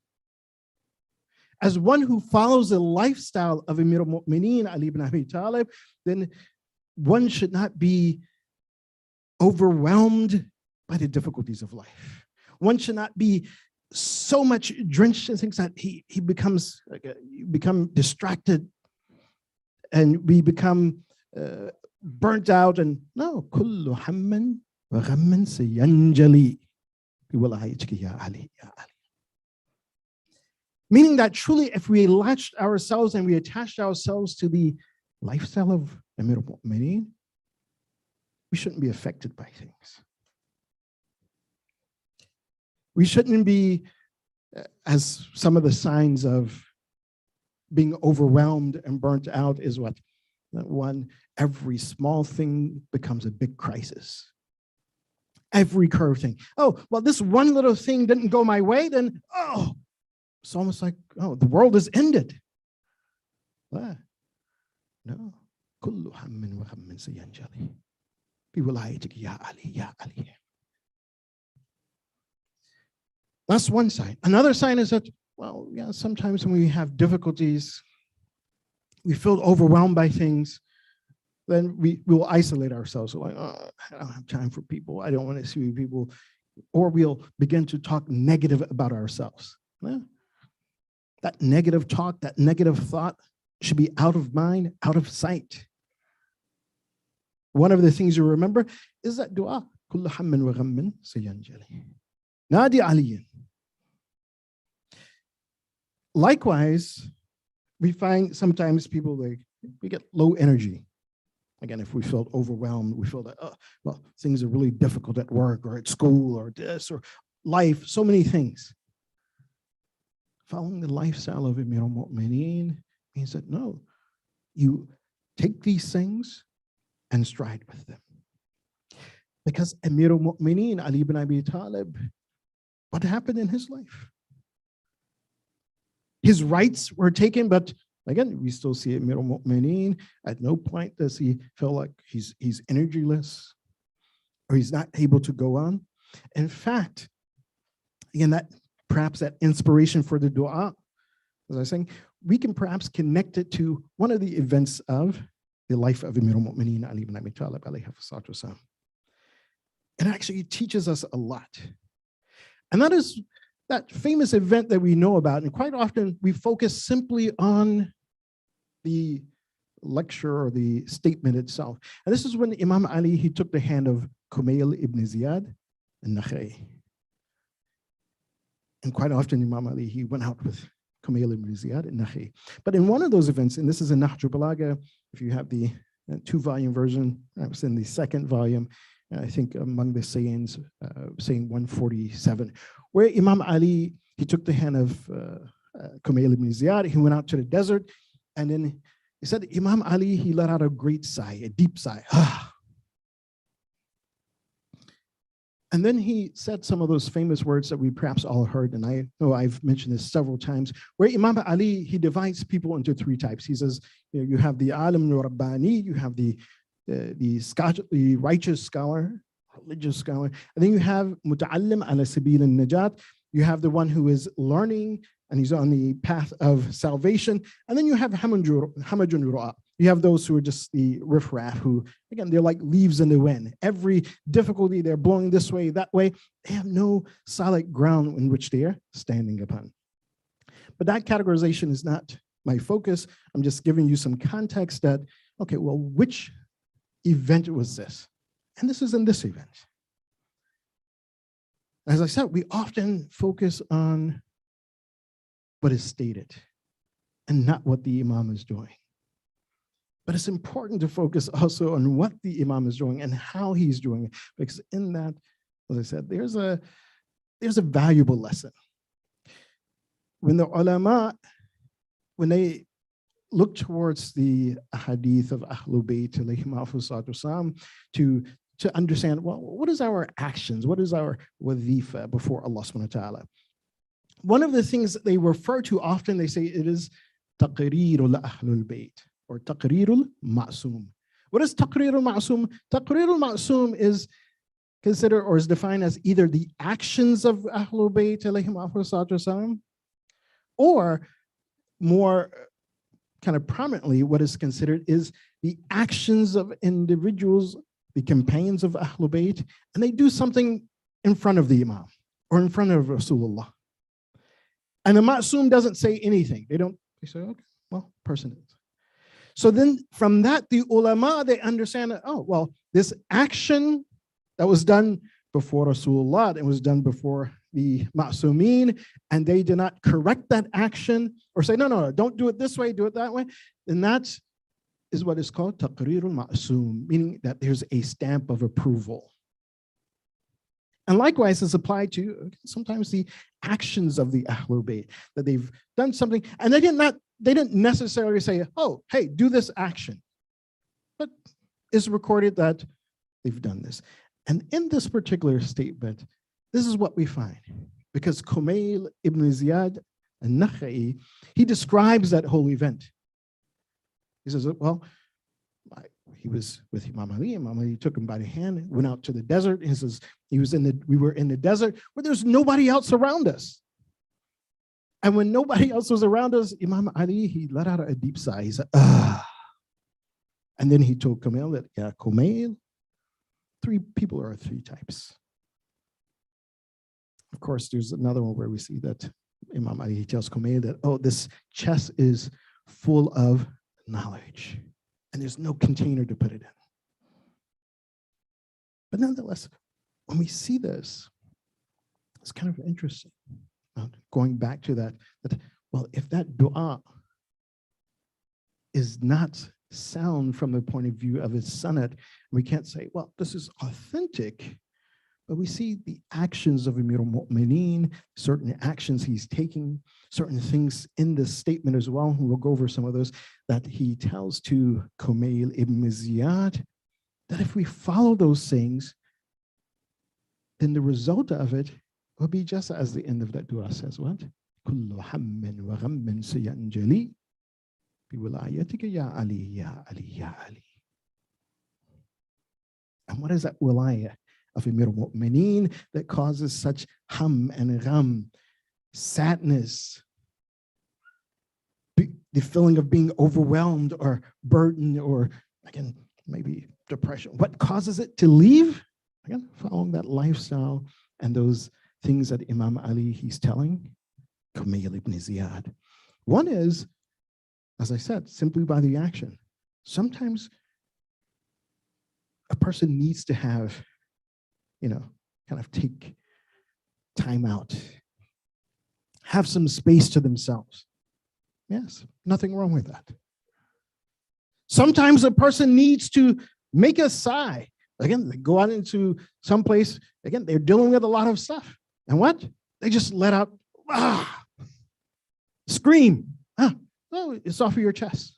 as one who follows the lifestyle of Amir al-Mu'mineen Ali ibn Abi Talib, then one should not be overwhelmed by the difficulties of life. One should not be so much drenched in things that he becomes become distracted, and we become burnt out and no, kullu hamman wa ghamman sayanjali. Ya Ali, Ya Ali. Meaning that truly, if we latched ourselves and we attached ourselves to the lifestyle of Amir al-Mu'mineen, we shouldn't be affected by things. We shouldn't be, as some of the signs of being overwhelmed and burnt out is what? One, every small thing becomes a big crisis. Every curve thing. Oh, well, this one little thing didn't go my way, then, oh, it's almost like, oh, the world is ended. What? No. Kullu hammin wa ghammin sayanjali. Biwalayatik ya Ali, Ya Ali. That's one sign. Another sign is that, well, yeah, sometimes when we have difficulties, we feel overwhelmed by things, then we will isolate ourselves. We're like, oh, I don't have time for people. I don't want to see people. Or we'll begin to talk negative about ourselves. Yeah. That negative talk, that negative thought should be out of mind, out of sight. One of the things you remember is that dua, kullu hammin wa ghammin sayanjali. Nadi aliyin. Likewise, we find sometimes people, we get low energy. Again, if we felt overwhelmed, we feel that, oh, well, things are really difficult at work or at school or this or life, so many things. Following the lifestyle of Amir al-Mu'mineen means that no, you take these things and stride with them. Because Amir al-Mu'mineen, Ali ibn Abi Talib, what happened in his life? His rights were taken, but again, we still see Amir al-Mu'mineen. At no point does he feel like he's energyless or he's not able to go on. In fact, again, that perhaps that inspiration for the dua, as I was saying, we can perhaps connect it to one of the events of the life of Amir al-Mu'mineen, Ali ibn Abi Talib, alayhi salatu wasalam. It actually teaches us a lot. And that is that famous event that we know about. And quite often we focus simply on the lecture or the statement itself. And this is when Imam Ali, he took the hand of Kumail ibn Ziyad al-Nakha'i. And quite often Imam Ali, he went out with Kumail ibn Ziyad al-Nakha'i. But in one of those events, and this is in Nahj al-Balagha, if you have the 2-volume version, I was in the 2nd volume, I think among the sayings, saying 147, where Imam Ali, he took the hand of Kumail ibn Ziyad, he went out to the desert, and then he said, Imam Ali, he let out a great sigh, a deep sigh. And then he said some of those famous words that we perhaps all heard, and I know I've mentioned this several times, where Imam Ali, he divides people into 3 types. He says, you have the alim Rabbani, you have the righteous scholar, religious scholar, and then you have muta'allim ala sabil al-najat. You have the one who is learning and he's on the path of salvation, and then you have hamajun ru'a. You have those who are just the riffraff, who again, they're like leaves in the wind. Every difficulty, they're blowing this way, that way. They have no solid ground in which they are standing upon. But that categorization is not my focus. I'm just giving you some context that, okay, well, which event was this? And this is in this event. As I said, we often focus on what is stated and not what the Imam is doing. But it's important to focus also on what the Imam is doing and how he's doing it, because in that, as I said, there's a valuable lesson. When the ulama, when they look towards the hadith of Ahlul Bayt to understand, well, what is our actions? What is our wadhifa before Allah subhanahu wa ta'ala? One of the things that they refer to often, they say it is taqreerul Ahlul Bayt or taqreerul ma'soom. What is taqreerul ma'soom? Taqreerul ma'soom is considered or is defined as either the actions of Ahlul Bayt or more kind of prominently, what is considered is the actions of individuals, the companions of Ahlul Bayt, and they do something in front of the Imam or in front of Rasulullah. And the Ma'soom doesn't say anything. They say, okay, well, person is. So then from that, the ulama, they understand that, oh, well, this action that was done before Rasulullah, it was done before the Ma'sumin, and they did not correct that action or say, no, don't do it this way, do it that way. Then that is what is called taqreerul ma'sum, meaning that there's a stamp of approval. And likewise, it's applied to sometimes the actions of the Ahlul Bayt, that they've done something, and they didn't necessarily say, oh, hey, do this action. But it's recorded that they've done this. And in this particular statement, this is what we find. Because Kumail ibn Ziyad al-Nakhai, he describes that whole event. He says, well, he was with Imam Ali. Imam Ali took him by the hand, went out to the desert. He says, we were in the desert where there's nobody else around us. And when nobody else was around us, Imam Ali, he let out a deep sigh. He said, ah. And then he told Kumail that, yeah, Kumail, three people are three types. Of course, there's another one where we see that Imam Ali, he tells Kumail that, oh, this chest is full of knowledge, and there's no container to put it in. But nonetheless, when we see this, it's kind of interesting. Going back to that, well, if that dua is not sound from the point of view of its sanad, we can't say, well, this is authentic, but we see the actions of Amir al-Mu'mineen, certain actions he's taking, certain things in this statement as well, and we'll go over some of those, that he tells to Kumail ibn Ziyad, that if we follow those things, then the result of it will be just as the end of that dua says, what? Kullu hammin wa ghammin sayanjali bi wilayatika ya Ali, ya Ali, ya Ali. And what is that wilayah of Amir al-Mu'mineen that causes such ham and gham, sadness, the feeling of being overwhelmed or burdened or, again, maybe depression? What causes it to leave? Again, following that lifestyle and those things that Imam Ali, he's telling Kumail ibn Ziyad. One is, as I said, simply by the action. Sometimes a person needs to have, kind of take time out, have some space to themselves. Yes, nothing wrong with that. Sometimes a person needs to make a sigh. Again, they go out into some place, again, they're dealing with a lot of stuff. And what? They just let out, scream. Oh, it's off of your chest.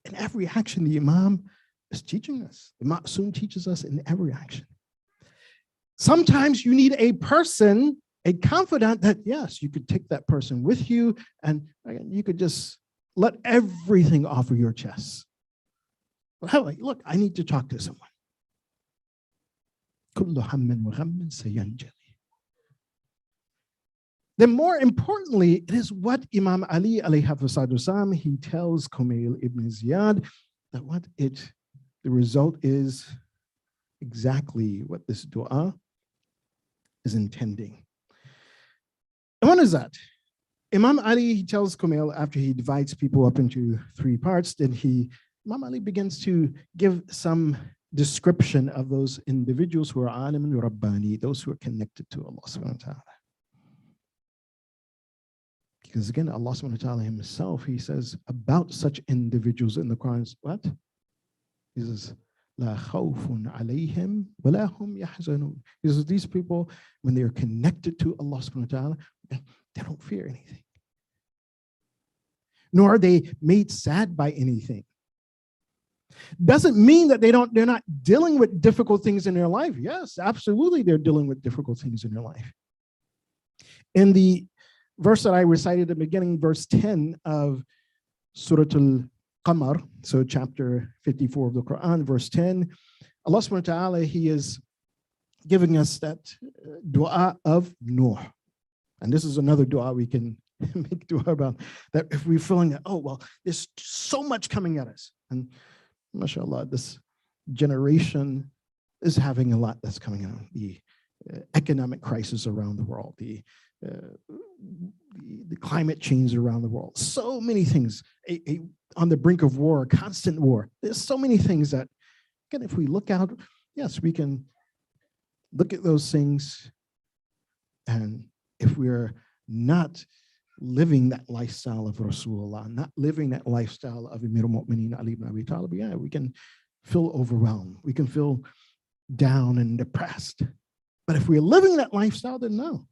In every action, the Imam is teaching us. The Ma'sum teaches us in every action. Sometimes you need a person, a confidant that, yes, you could take that person with you and again, you could just let everything off of your chest. Look, I need to talk to someone. Then more importantly, it is what Imam Ali alayhi he tells Kumail ibn Ziyad that the result is exactly what this dua is intending. And what is that? Imam Ali, he tells Kumail after he divides people up into three parts, then Imam Ali begins to give some description of those individuals who are alim and rabbani, those who are connected to Allah subhanahu wa ta'ala. Because again, Allah subhanahu wa ta'ala himself, he says about such individuals in the Quran, what? He says, La khawfun alayhim wa la hum yahzanun. He says these people, when they are connected to Allah subhanahu wa ta'ala, they don't fear anything. Nor are they made sad by anything. Doesn't mean that they're not dealing with difficult things in their life. Yes, absolutely, they're dealing with difficult things in their life. In the verse that I recited at the beginning, verse 10 of Surah Al-Qamar, so chapter 54 of the Quran, verse 10, Allah subhanahu wa ta'ala, he is giving us that dua of Nuh. And this is another dua we can make dua about, that if we're feeling that, oh, well, there's so much coming at us. And mashallah, this generation is having a lot that's coming out. The economic crisis around the world, the climate change around the world, so many things, a on the brink of war, constant war. There's so many things that, again, if we look out, yes, we can look at those things. And if we're not living that lifestyle of Rasulullah, not living that lifestyle of Amir al-Mu'mineen Ali ibn Abi Talib, yeah, we can feel overwhelmed. We can feel down and depressed. But if we're living that lifestyle, then no.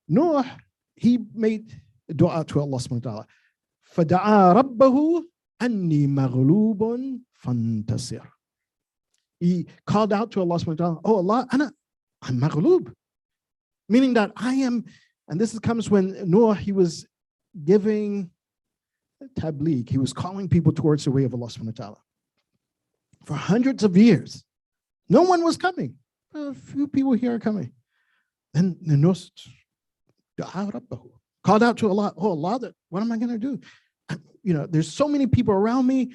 Noah, he made dua to Allah subhanahu wa ta'ala. فَدَعَا رَبَّهُ أَنِّي مَغْلُوبٌ فَانْتَصِرْ. He called out to Allah subhanahu wa ta'ala, oh Allah, I'm maghloob. Meaning that I am, and this comes when Noah, he was giving tabligh. He was calling people towards the way of Allah subhanahu wa ta'ala. For hundreds of years, no one was coming. A few people here are coming. Then Noah called out to Allah, oh Allah, what am I going to do? There's so many people around me.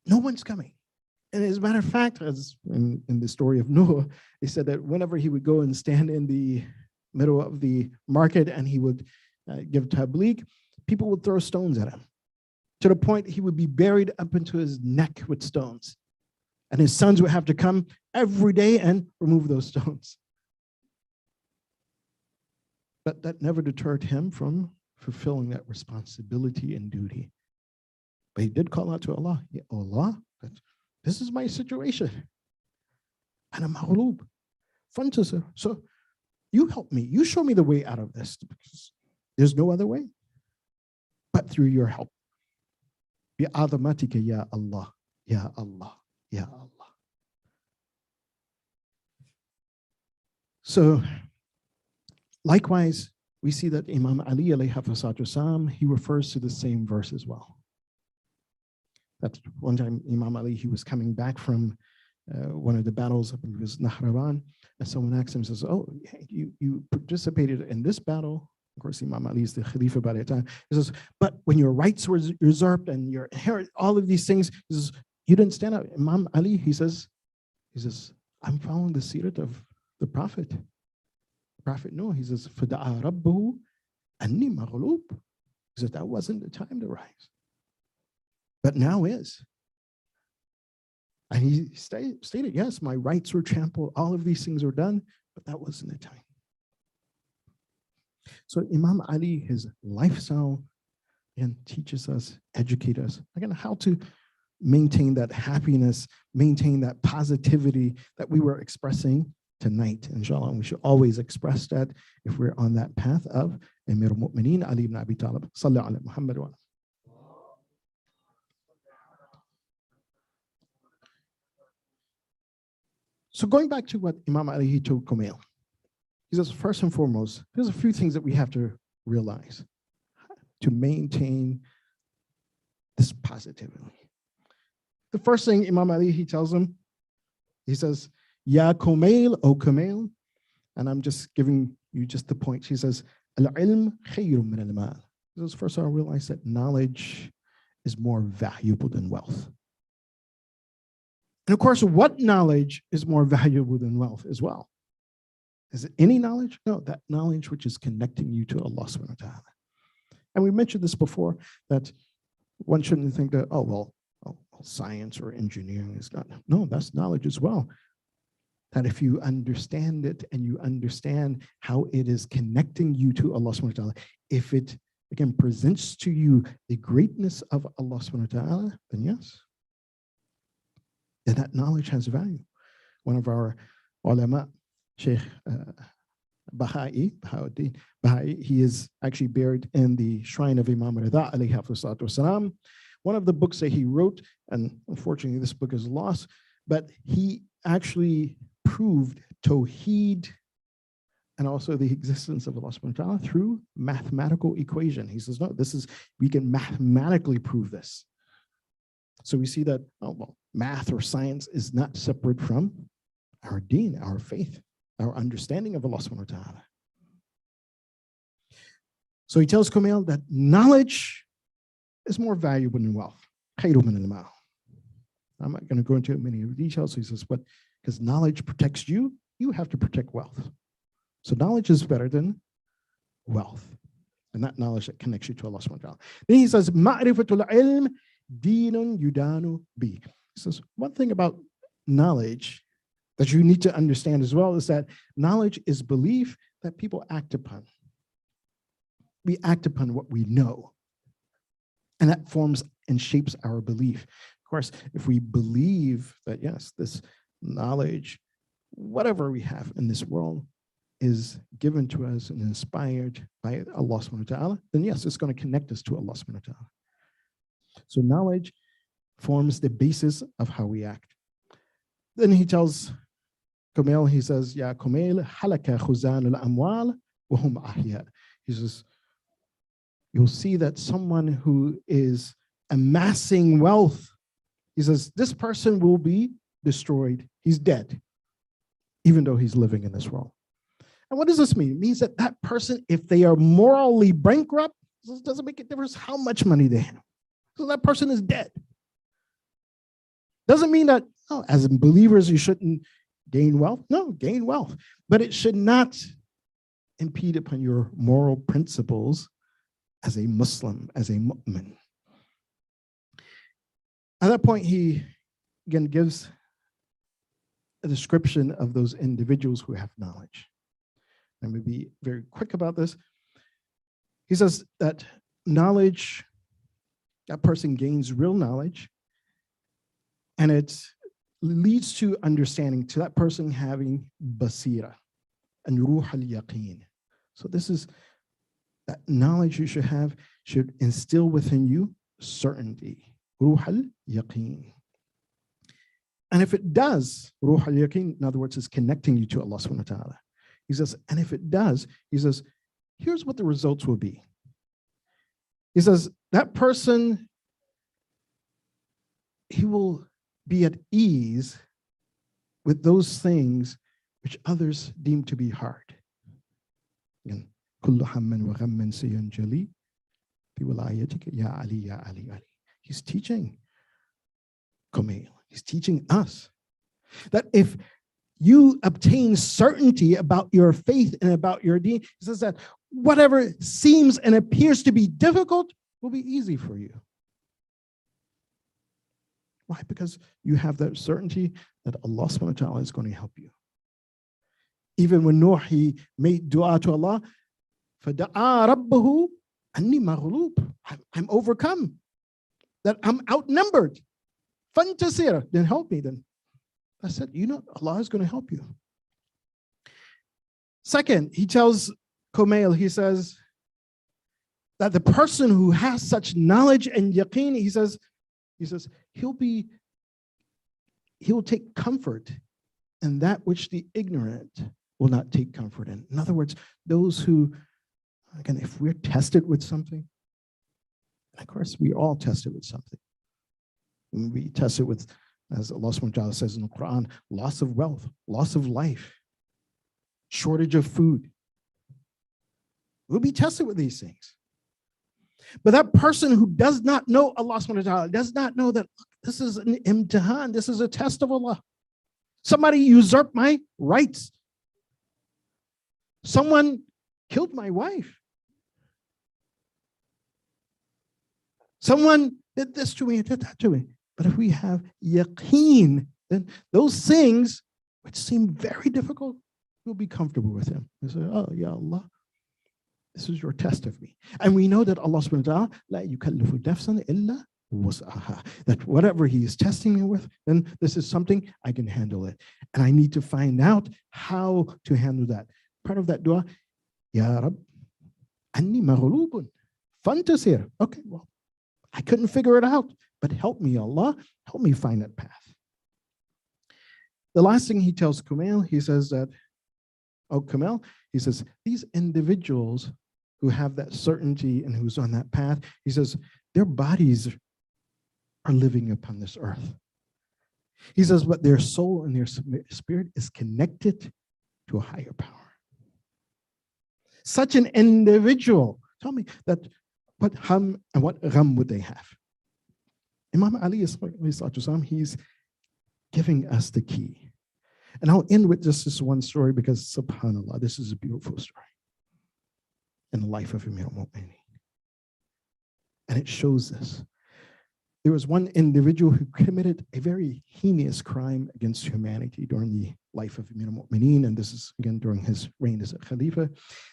No one's coming. And as a matter of fact, as in the story of Noah, he said that whenever he would go and stand in the middle of the market and he would give tabligh, people would throw stones at him to the point he would be buried up into his neck with stones. And his sons would have to come every day and remove those stones. But that never deterred him from fulfilling that responsibility and duty. But he did call out to Allah, yeah, Allah, this is my situation. And I'm maghloob. Fantasy. So you help me. You show me the way out of this, because there's no other way but through your help. Bi'azamatika ya Allah, ya Allah, ya Allah. So likewise, we see that Imam Ali alayhi salatu salam, he refers to the same verse as well. That one time Imam Ali, he was coming back from one of the battles, I believe it was Nahrawan, and someone asked him, says, oh, you participated in this battle. Of course, Imam Ali is the Khalifa by that time. He says, but when your rights were usurped and your inherit, all of these things, he says, you didn't stand up. Imam Ali, he says, I'm following the seerat of the Prophet. Prophet Noah, he says, فَدَعَا رَبَّهُ أَنِّي مَغْلُوبٌ. He says, that wasn't the time to rise. But now is. And he stated, yes, my rights were trampled, all of these things were done, but that wasn't the time. So Imam Ali, his lifestyle, again, teaches us, educates us, again, how to maintain that happiness, maintain that positivity that we were expressing tonight, inshallah. And we should always express that if we're on that path of Amir al-Mu'mineen Ali ibn Abi Talib. Sallallahu ala Muhammad wa. So going back to what Imam Ali he told Kumail, he says, first and foremost, there's a few things that we have to realize to maintain this positivity. The first thing Imam Ali, he tells him, he says, Ya Kumail, O Kumail, and I'm just giving you just the point. He says, Al-ilm khayrun min al-mal. He says, first of all, realize that knowledge is more valuable than wealth. And of course, what knowledge is more valuable than wealth as well? Is it any knowledge? No, that knowledge which is connecting you to Allah subhanahu wa ta'ala. And we mentioned this before, that one shouldn't think that, science or engineering is not. No, that's knowledge as well. That if you understand it and you understand how it is connecting you to Allah subhanahu wa ta'ala, if it, again, presents to you the greatness of Allah subhanahu wa ta'ala, then yes, then that knowledge has value. One of our ulama, Sheikh Bahauddin Bahai, he is actually buried in the shrine of Imam Rida alayhi salatu wasalam. One of the books that he wrote, and unfortunately this book is lost, but he actually proved Tawheed and also the existence of Allah subhanahu wa ta'ala through mathematical equation. He says, no, we can mathematically prove this. So we see that, math or science is not separate from our deen, our faith, our understanding of Allah subhanahu wa ta'ala. So he tells Kumail that knowledge is more valuable than wealth. Khayrun min al-mal. I'm not going to go into many of the details. So he says, but because knowledge protects you, you have to protect wealth. So knowledge is better than wealth. and that knowledge that connects you to Allah subhanahu wa ta'ala. Then he says, Ma'rifatul ilm dinun yudanu bi. He says, one thing about knowledge that you need to understand as well is that knowledge is belief that people act upon. We act upon what we know, and that forms and shapes our belief. Of course, if we believe that, yes, this knowledge, whatever we have in this world, is given to us and inspired by Allah subhanahu wa ta'ala, then yes, it's going to connect us to Allah subhanahu wa ta'ala. So knowledge forms the basis of how we act. Then he tells Kumail, he says, Ya Kumail, halaka khuzan al-amwal wa hum ahya. He says, you'll see that someone who is amassing wealth, he says, this person will be destroyed. He's dead, even though he's living in this world. And what does this mean? It means that that person, if they are morally bankrupt, it doesn't make a difference how much money they have. So that person is dead. Doesn't mean that, oh, as believers, you shouldn't gain wealth. No, gain wealth. But it should not impede upon your moral principles as a Muslim, as a mu'min. At that point, he again gives a description of those individuals who have knowledge. I'm going to be very quick about this. He says that knowledge, that person gains real knowledge, and it leads to understanding, to that person having basira and ruh al-yaqeen. So this is that knowledge you should have, should instill within you certainty, ruh al-yaqeen. And if it does, ruh al-yaqeen, in other words, is connecting you to Allah subhanahu wa ta'ala. He says, and if it does, he says, here's what the results will be. He says, that person, he will be at ease with those things which others deem to be hard. Again, kullu hamman wa ghamman sayanjali fi wilayatika ya Ali, ya Ali, Ali. He's teaching Kumail. He's teaching us that if you obtain certainty about your faith and about your deen, he says that whatever seems and appears to be difficult will be easy for you. Why? Because you have that certainty that Allah subhanahu wa ta'ala is going to help you. Even when Nuh, he made dua to Allah, فَدَعَا رَبَّهُ أَنِّي مَغْلُوب. I'm overcome, that I'm outnumbered. فَانْتَصِرْ, then help me then. I said, you know, Allah is going to help you. Second, he tells Kumail, he says that the person who has such knowledge and yaqeen, he says, he'll take comfort in that which the ignorant will not take comfort in. In other words, those who, again, if we're tested with something, and of course we all tested with something. When we tested with, as Allah subhanahu wa ta'ala says in the Quran, loss of wealth, loss of life, shortage of food. We'll be tested with these things. But that person who does not know Allah subhanahu wa ta'ala, does not know that this is an imtihan, this is a test of Allah. Somebody usurped my rights. Someone killed my wife. Someone did this to me, did that to me. But if we have yaqeen, then those things which seem very difficult, we'll be comfortable with him. We say, oh, ya Allah, this is your test of me. And we know that Allah subhanahu wa ta'ala, la yukallifu nafsan illa wus'aha, that whatever he is testing me with, then this is something I can handle it. And I need to find out how to handle that. Part of that dua, Ya Rab, anni maghlubun, fantasir. Okay, well, I couldn't figure it out, but help me, Allah, help me find that path. The last thing he tells Kumail, he says that, oh, Kumail, he says, these individuals who have that certainty and who's on that path, he says, their bodies are living upon this earth. He says, but their soul and their spirit is connected to a higher power. Such an individual, tell me that what ham and what gham would they have? Imam Ali, he's giving us the key. And I'll end with just this one story because subhanAllah, this is a beautiful story. in the life of Amir al-Mu'mineen. And it shows this. There was one individual who committed a very heinous crime against humanity during the life of Amir al-Mu'mineen, and this is again during his reign as a Khalifa,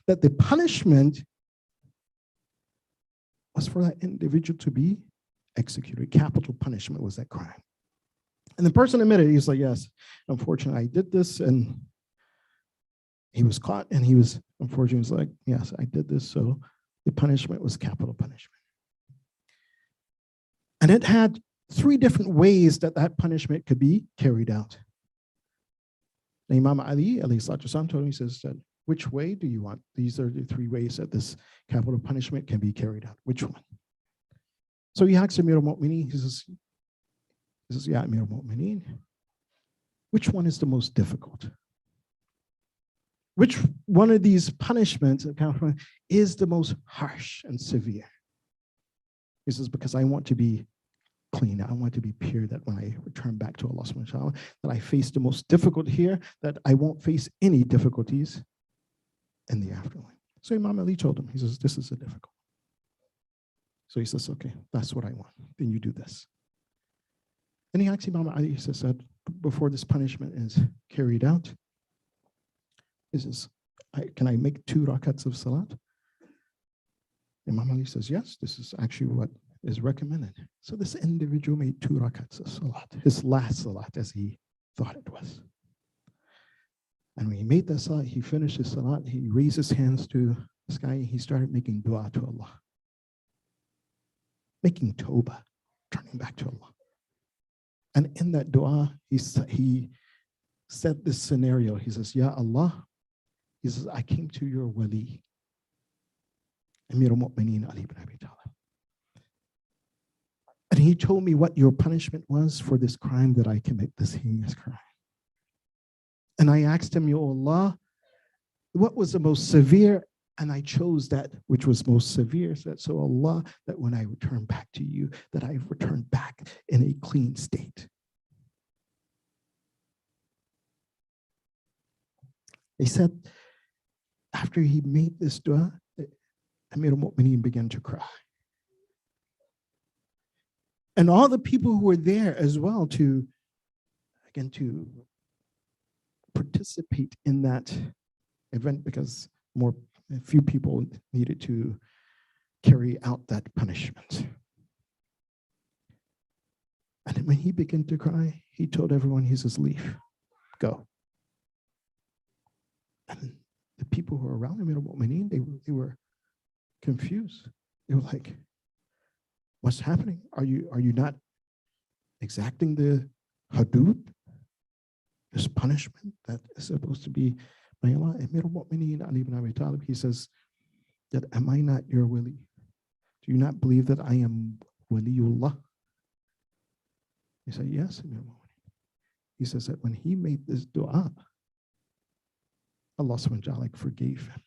that the punishment was for that individual to be executed. Capital punishment was that crime. And the person admitted, he was like, yes, unfortunately, I did this. And he was caught, and he was, unfortunately, was like, yes, I did this. So the punishment was capital punishment. And it had 3 different ways that that punishment could be carried out. And Imam Ali, alayhi salatu wasalam, told him, he says, which way do you want? These are the 3 ways that this capital punishment can be carried out. Which one? So he asked Amir al-Mu'mineen, he says, yeah, Amir al-Mu'mineen, which one is the most difficult? Which one of these punishments is the most harsh and severe? He says, because I want to be clean. I want to be pure, that when I return back to Allah subhanahu wa ta'ala, that I face the most difficult here, that I won't face any difficulties in the afterlife. So Imam Ali told him, he says, this is a difficult. So he says, okay, that's what I want. Then you do this. And he asked Imam Ali, he says, before this punishment is carried out, he says, can I make 2 rakats of salat? Imam Ali says, yes, this is actually what is recommended. So this individual made 2 rakats of salat, his last salat as he thought it was. And when he made that salat, he finished his salat, he raised his hands to the sky, and he started making dua to Allah. Making tawbah, turning back to Allah. And in that dua, he said this scenario. He says, Ya Allah, he says, I came to your wali, Amir al-Mu'mineen Ali ibn Abi Talib. And he told me what your punishment was for this crime that I commit, this heinous crime. And I asked him, Ya Allah, what was the most severe? And I chose that which was most severe. So Allah, that when I return back to you, that I return back in a clean state. He said, after he made this dua, Amir al-Mu'mineen began to cry. And all the people who were there as well to participate in that event, because a few people needed to carry out that punishment. And when he began to cry, he told everyone, he says, leave, go. And the people who were around him, they were confused. They were like, what's happening? Are you not exacting the hudud, this punishment that is supposed to be by Allah? Amir al-Mu'mineen Ali ibn Abi Talib, he says, that am I not your wali? Do you not believe that I am waliullah? He said, yes, Amir al-Mu'mineen. He says that when he made this dua, Allah subhanahu wa ta'ala forgave him.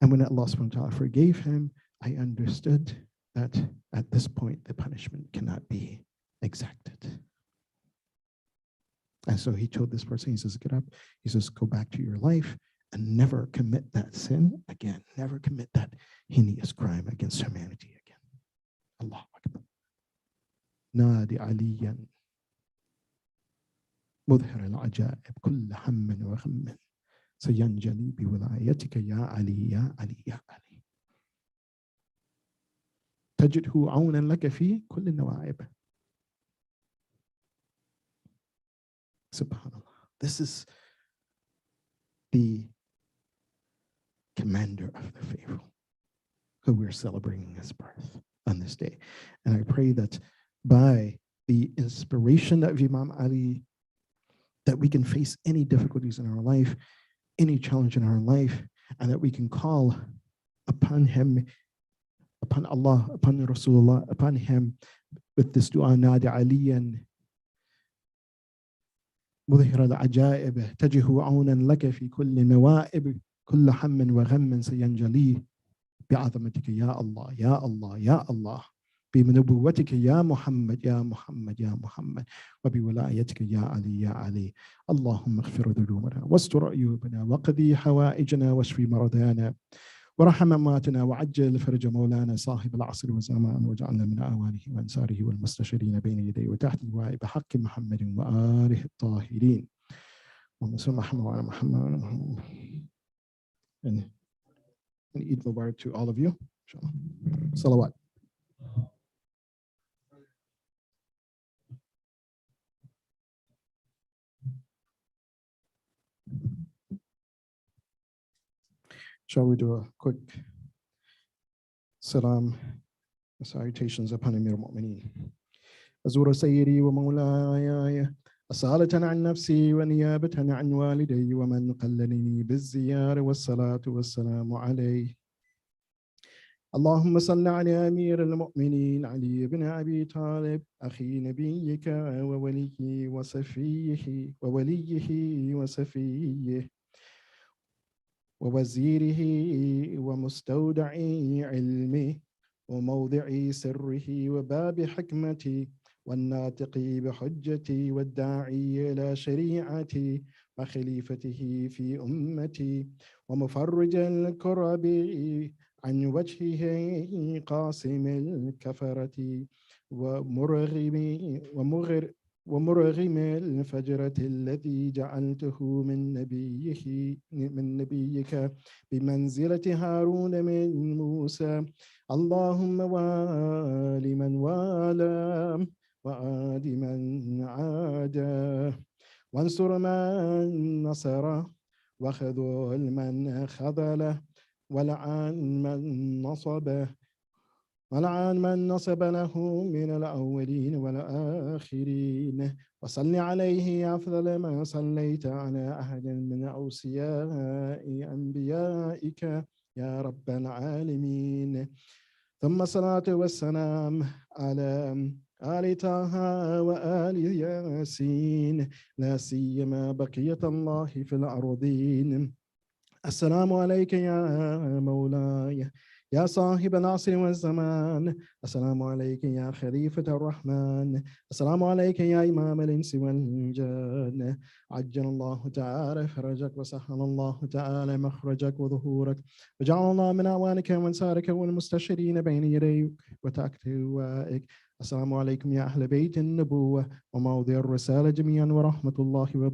And when Allah subhanahu wa ta'ala forgave him, I understood that at this point, the punishment cannot be exacted. And so he told this person, he says, get up. He says, go back to your life and never commit that sin again. Never commit that heinous crime against humanity again. Allahu Akbar. Nadi aliyan. مظهر العجائب كل هم وغم سينجلي بولايتك يا علي يا علي يا علي تجده عونا لك في كل النوائب. Subhanallah. This is the commander of the faithful who we're celebrating his birth on this day. And I pray that by the inspiration of Imam Ali, that we can face any difficulties in our life, any challenge in our life, and that we can call upon him, upon Allah, upon Rasulullah, upon him with this dua, Nadi aliyan مظهر العجائب تجه عونا لك في كل نوائب كل هم وغم سينجلي بعظمتك يا Allah, Ya Allah, Ya Allah. بنبوتك يا محمد يا محمد يا محمد، وبولايتك يا علي يا علي. اللهم اغفر ذنوبنا واستر عيوبنا وقضي حوائجنا واشف مرضانا ورحم أمواتنا وعجل فرج مولانا صاحب العصر والزمان، واجعلنا من أعوانه وأنصاره والمستشارين بين يديه وتحت لواء بحق محمد وآله الطاهرين. اللهم صل على محمد. And Eid Mubarak to all of you. Salawat. Shall we do a quick salam salutations upon Amir al-Mu'mineen. أزور سيدي ومولاي أصالة عن نفسي ونيابة عن والدي ومن قلني بالزيارة والصلاة والسلام عليه. اللهم صل على أمير المؤمنين علي بن أبي طالب أخي نبيك ووليه وصفيه ووزيره ومستودع علمه وموضع سره وباب حكمتي والناطق بحجتي والداعي إلى شريعتي وخليفته في أمتي ومفرج الكرب عن وجهه قاسم الكفرة ومرغم الفجرة الذي جعلته من نبيك بمنزلة هارون من موسى. اللهم وال من والاه وعاد من عاداه وانصر من نصره وخذل من خذله ولعن من نصب له من الأولين والآخرين. وصل عليه أفضل ما صليت على أحد من أوصياء أنبيائك يا رب العالمين. ثم الصلاة والسلام على آل طه وآل ياسين لا سيما بقية الله في الأرضين. السلام عليك يا مولاي يا صاحب العصر والزمان. السلام عليك يا خليفة الرحمن. السلام عليك يا إمام الإنس والجن. عجل الله تعالى فرجك وسهل الله تعالى مخرجك وظهورك وجعل الله من أعوانك وانصارك والمستشرين بين يديك وتحت لوائك. السلام عليكم يا أهل بيت النبوة وموضع الرسالة جميعا ورحمة الله وبركاته.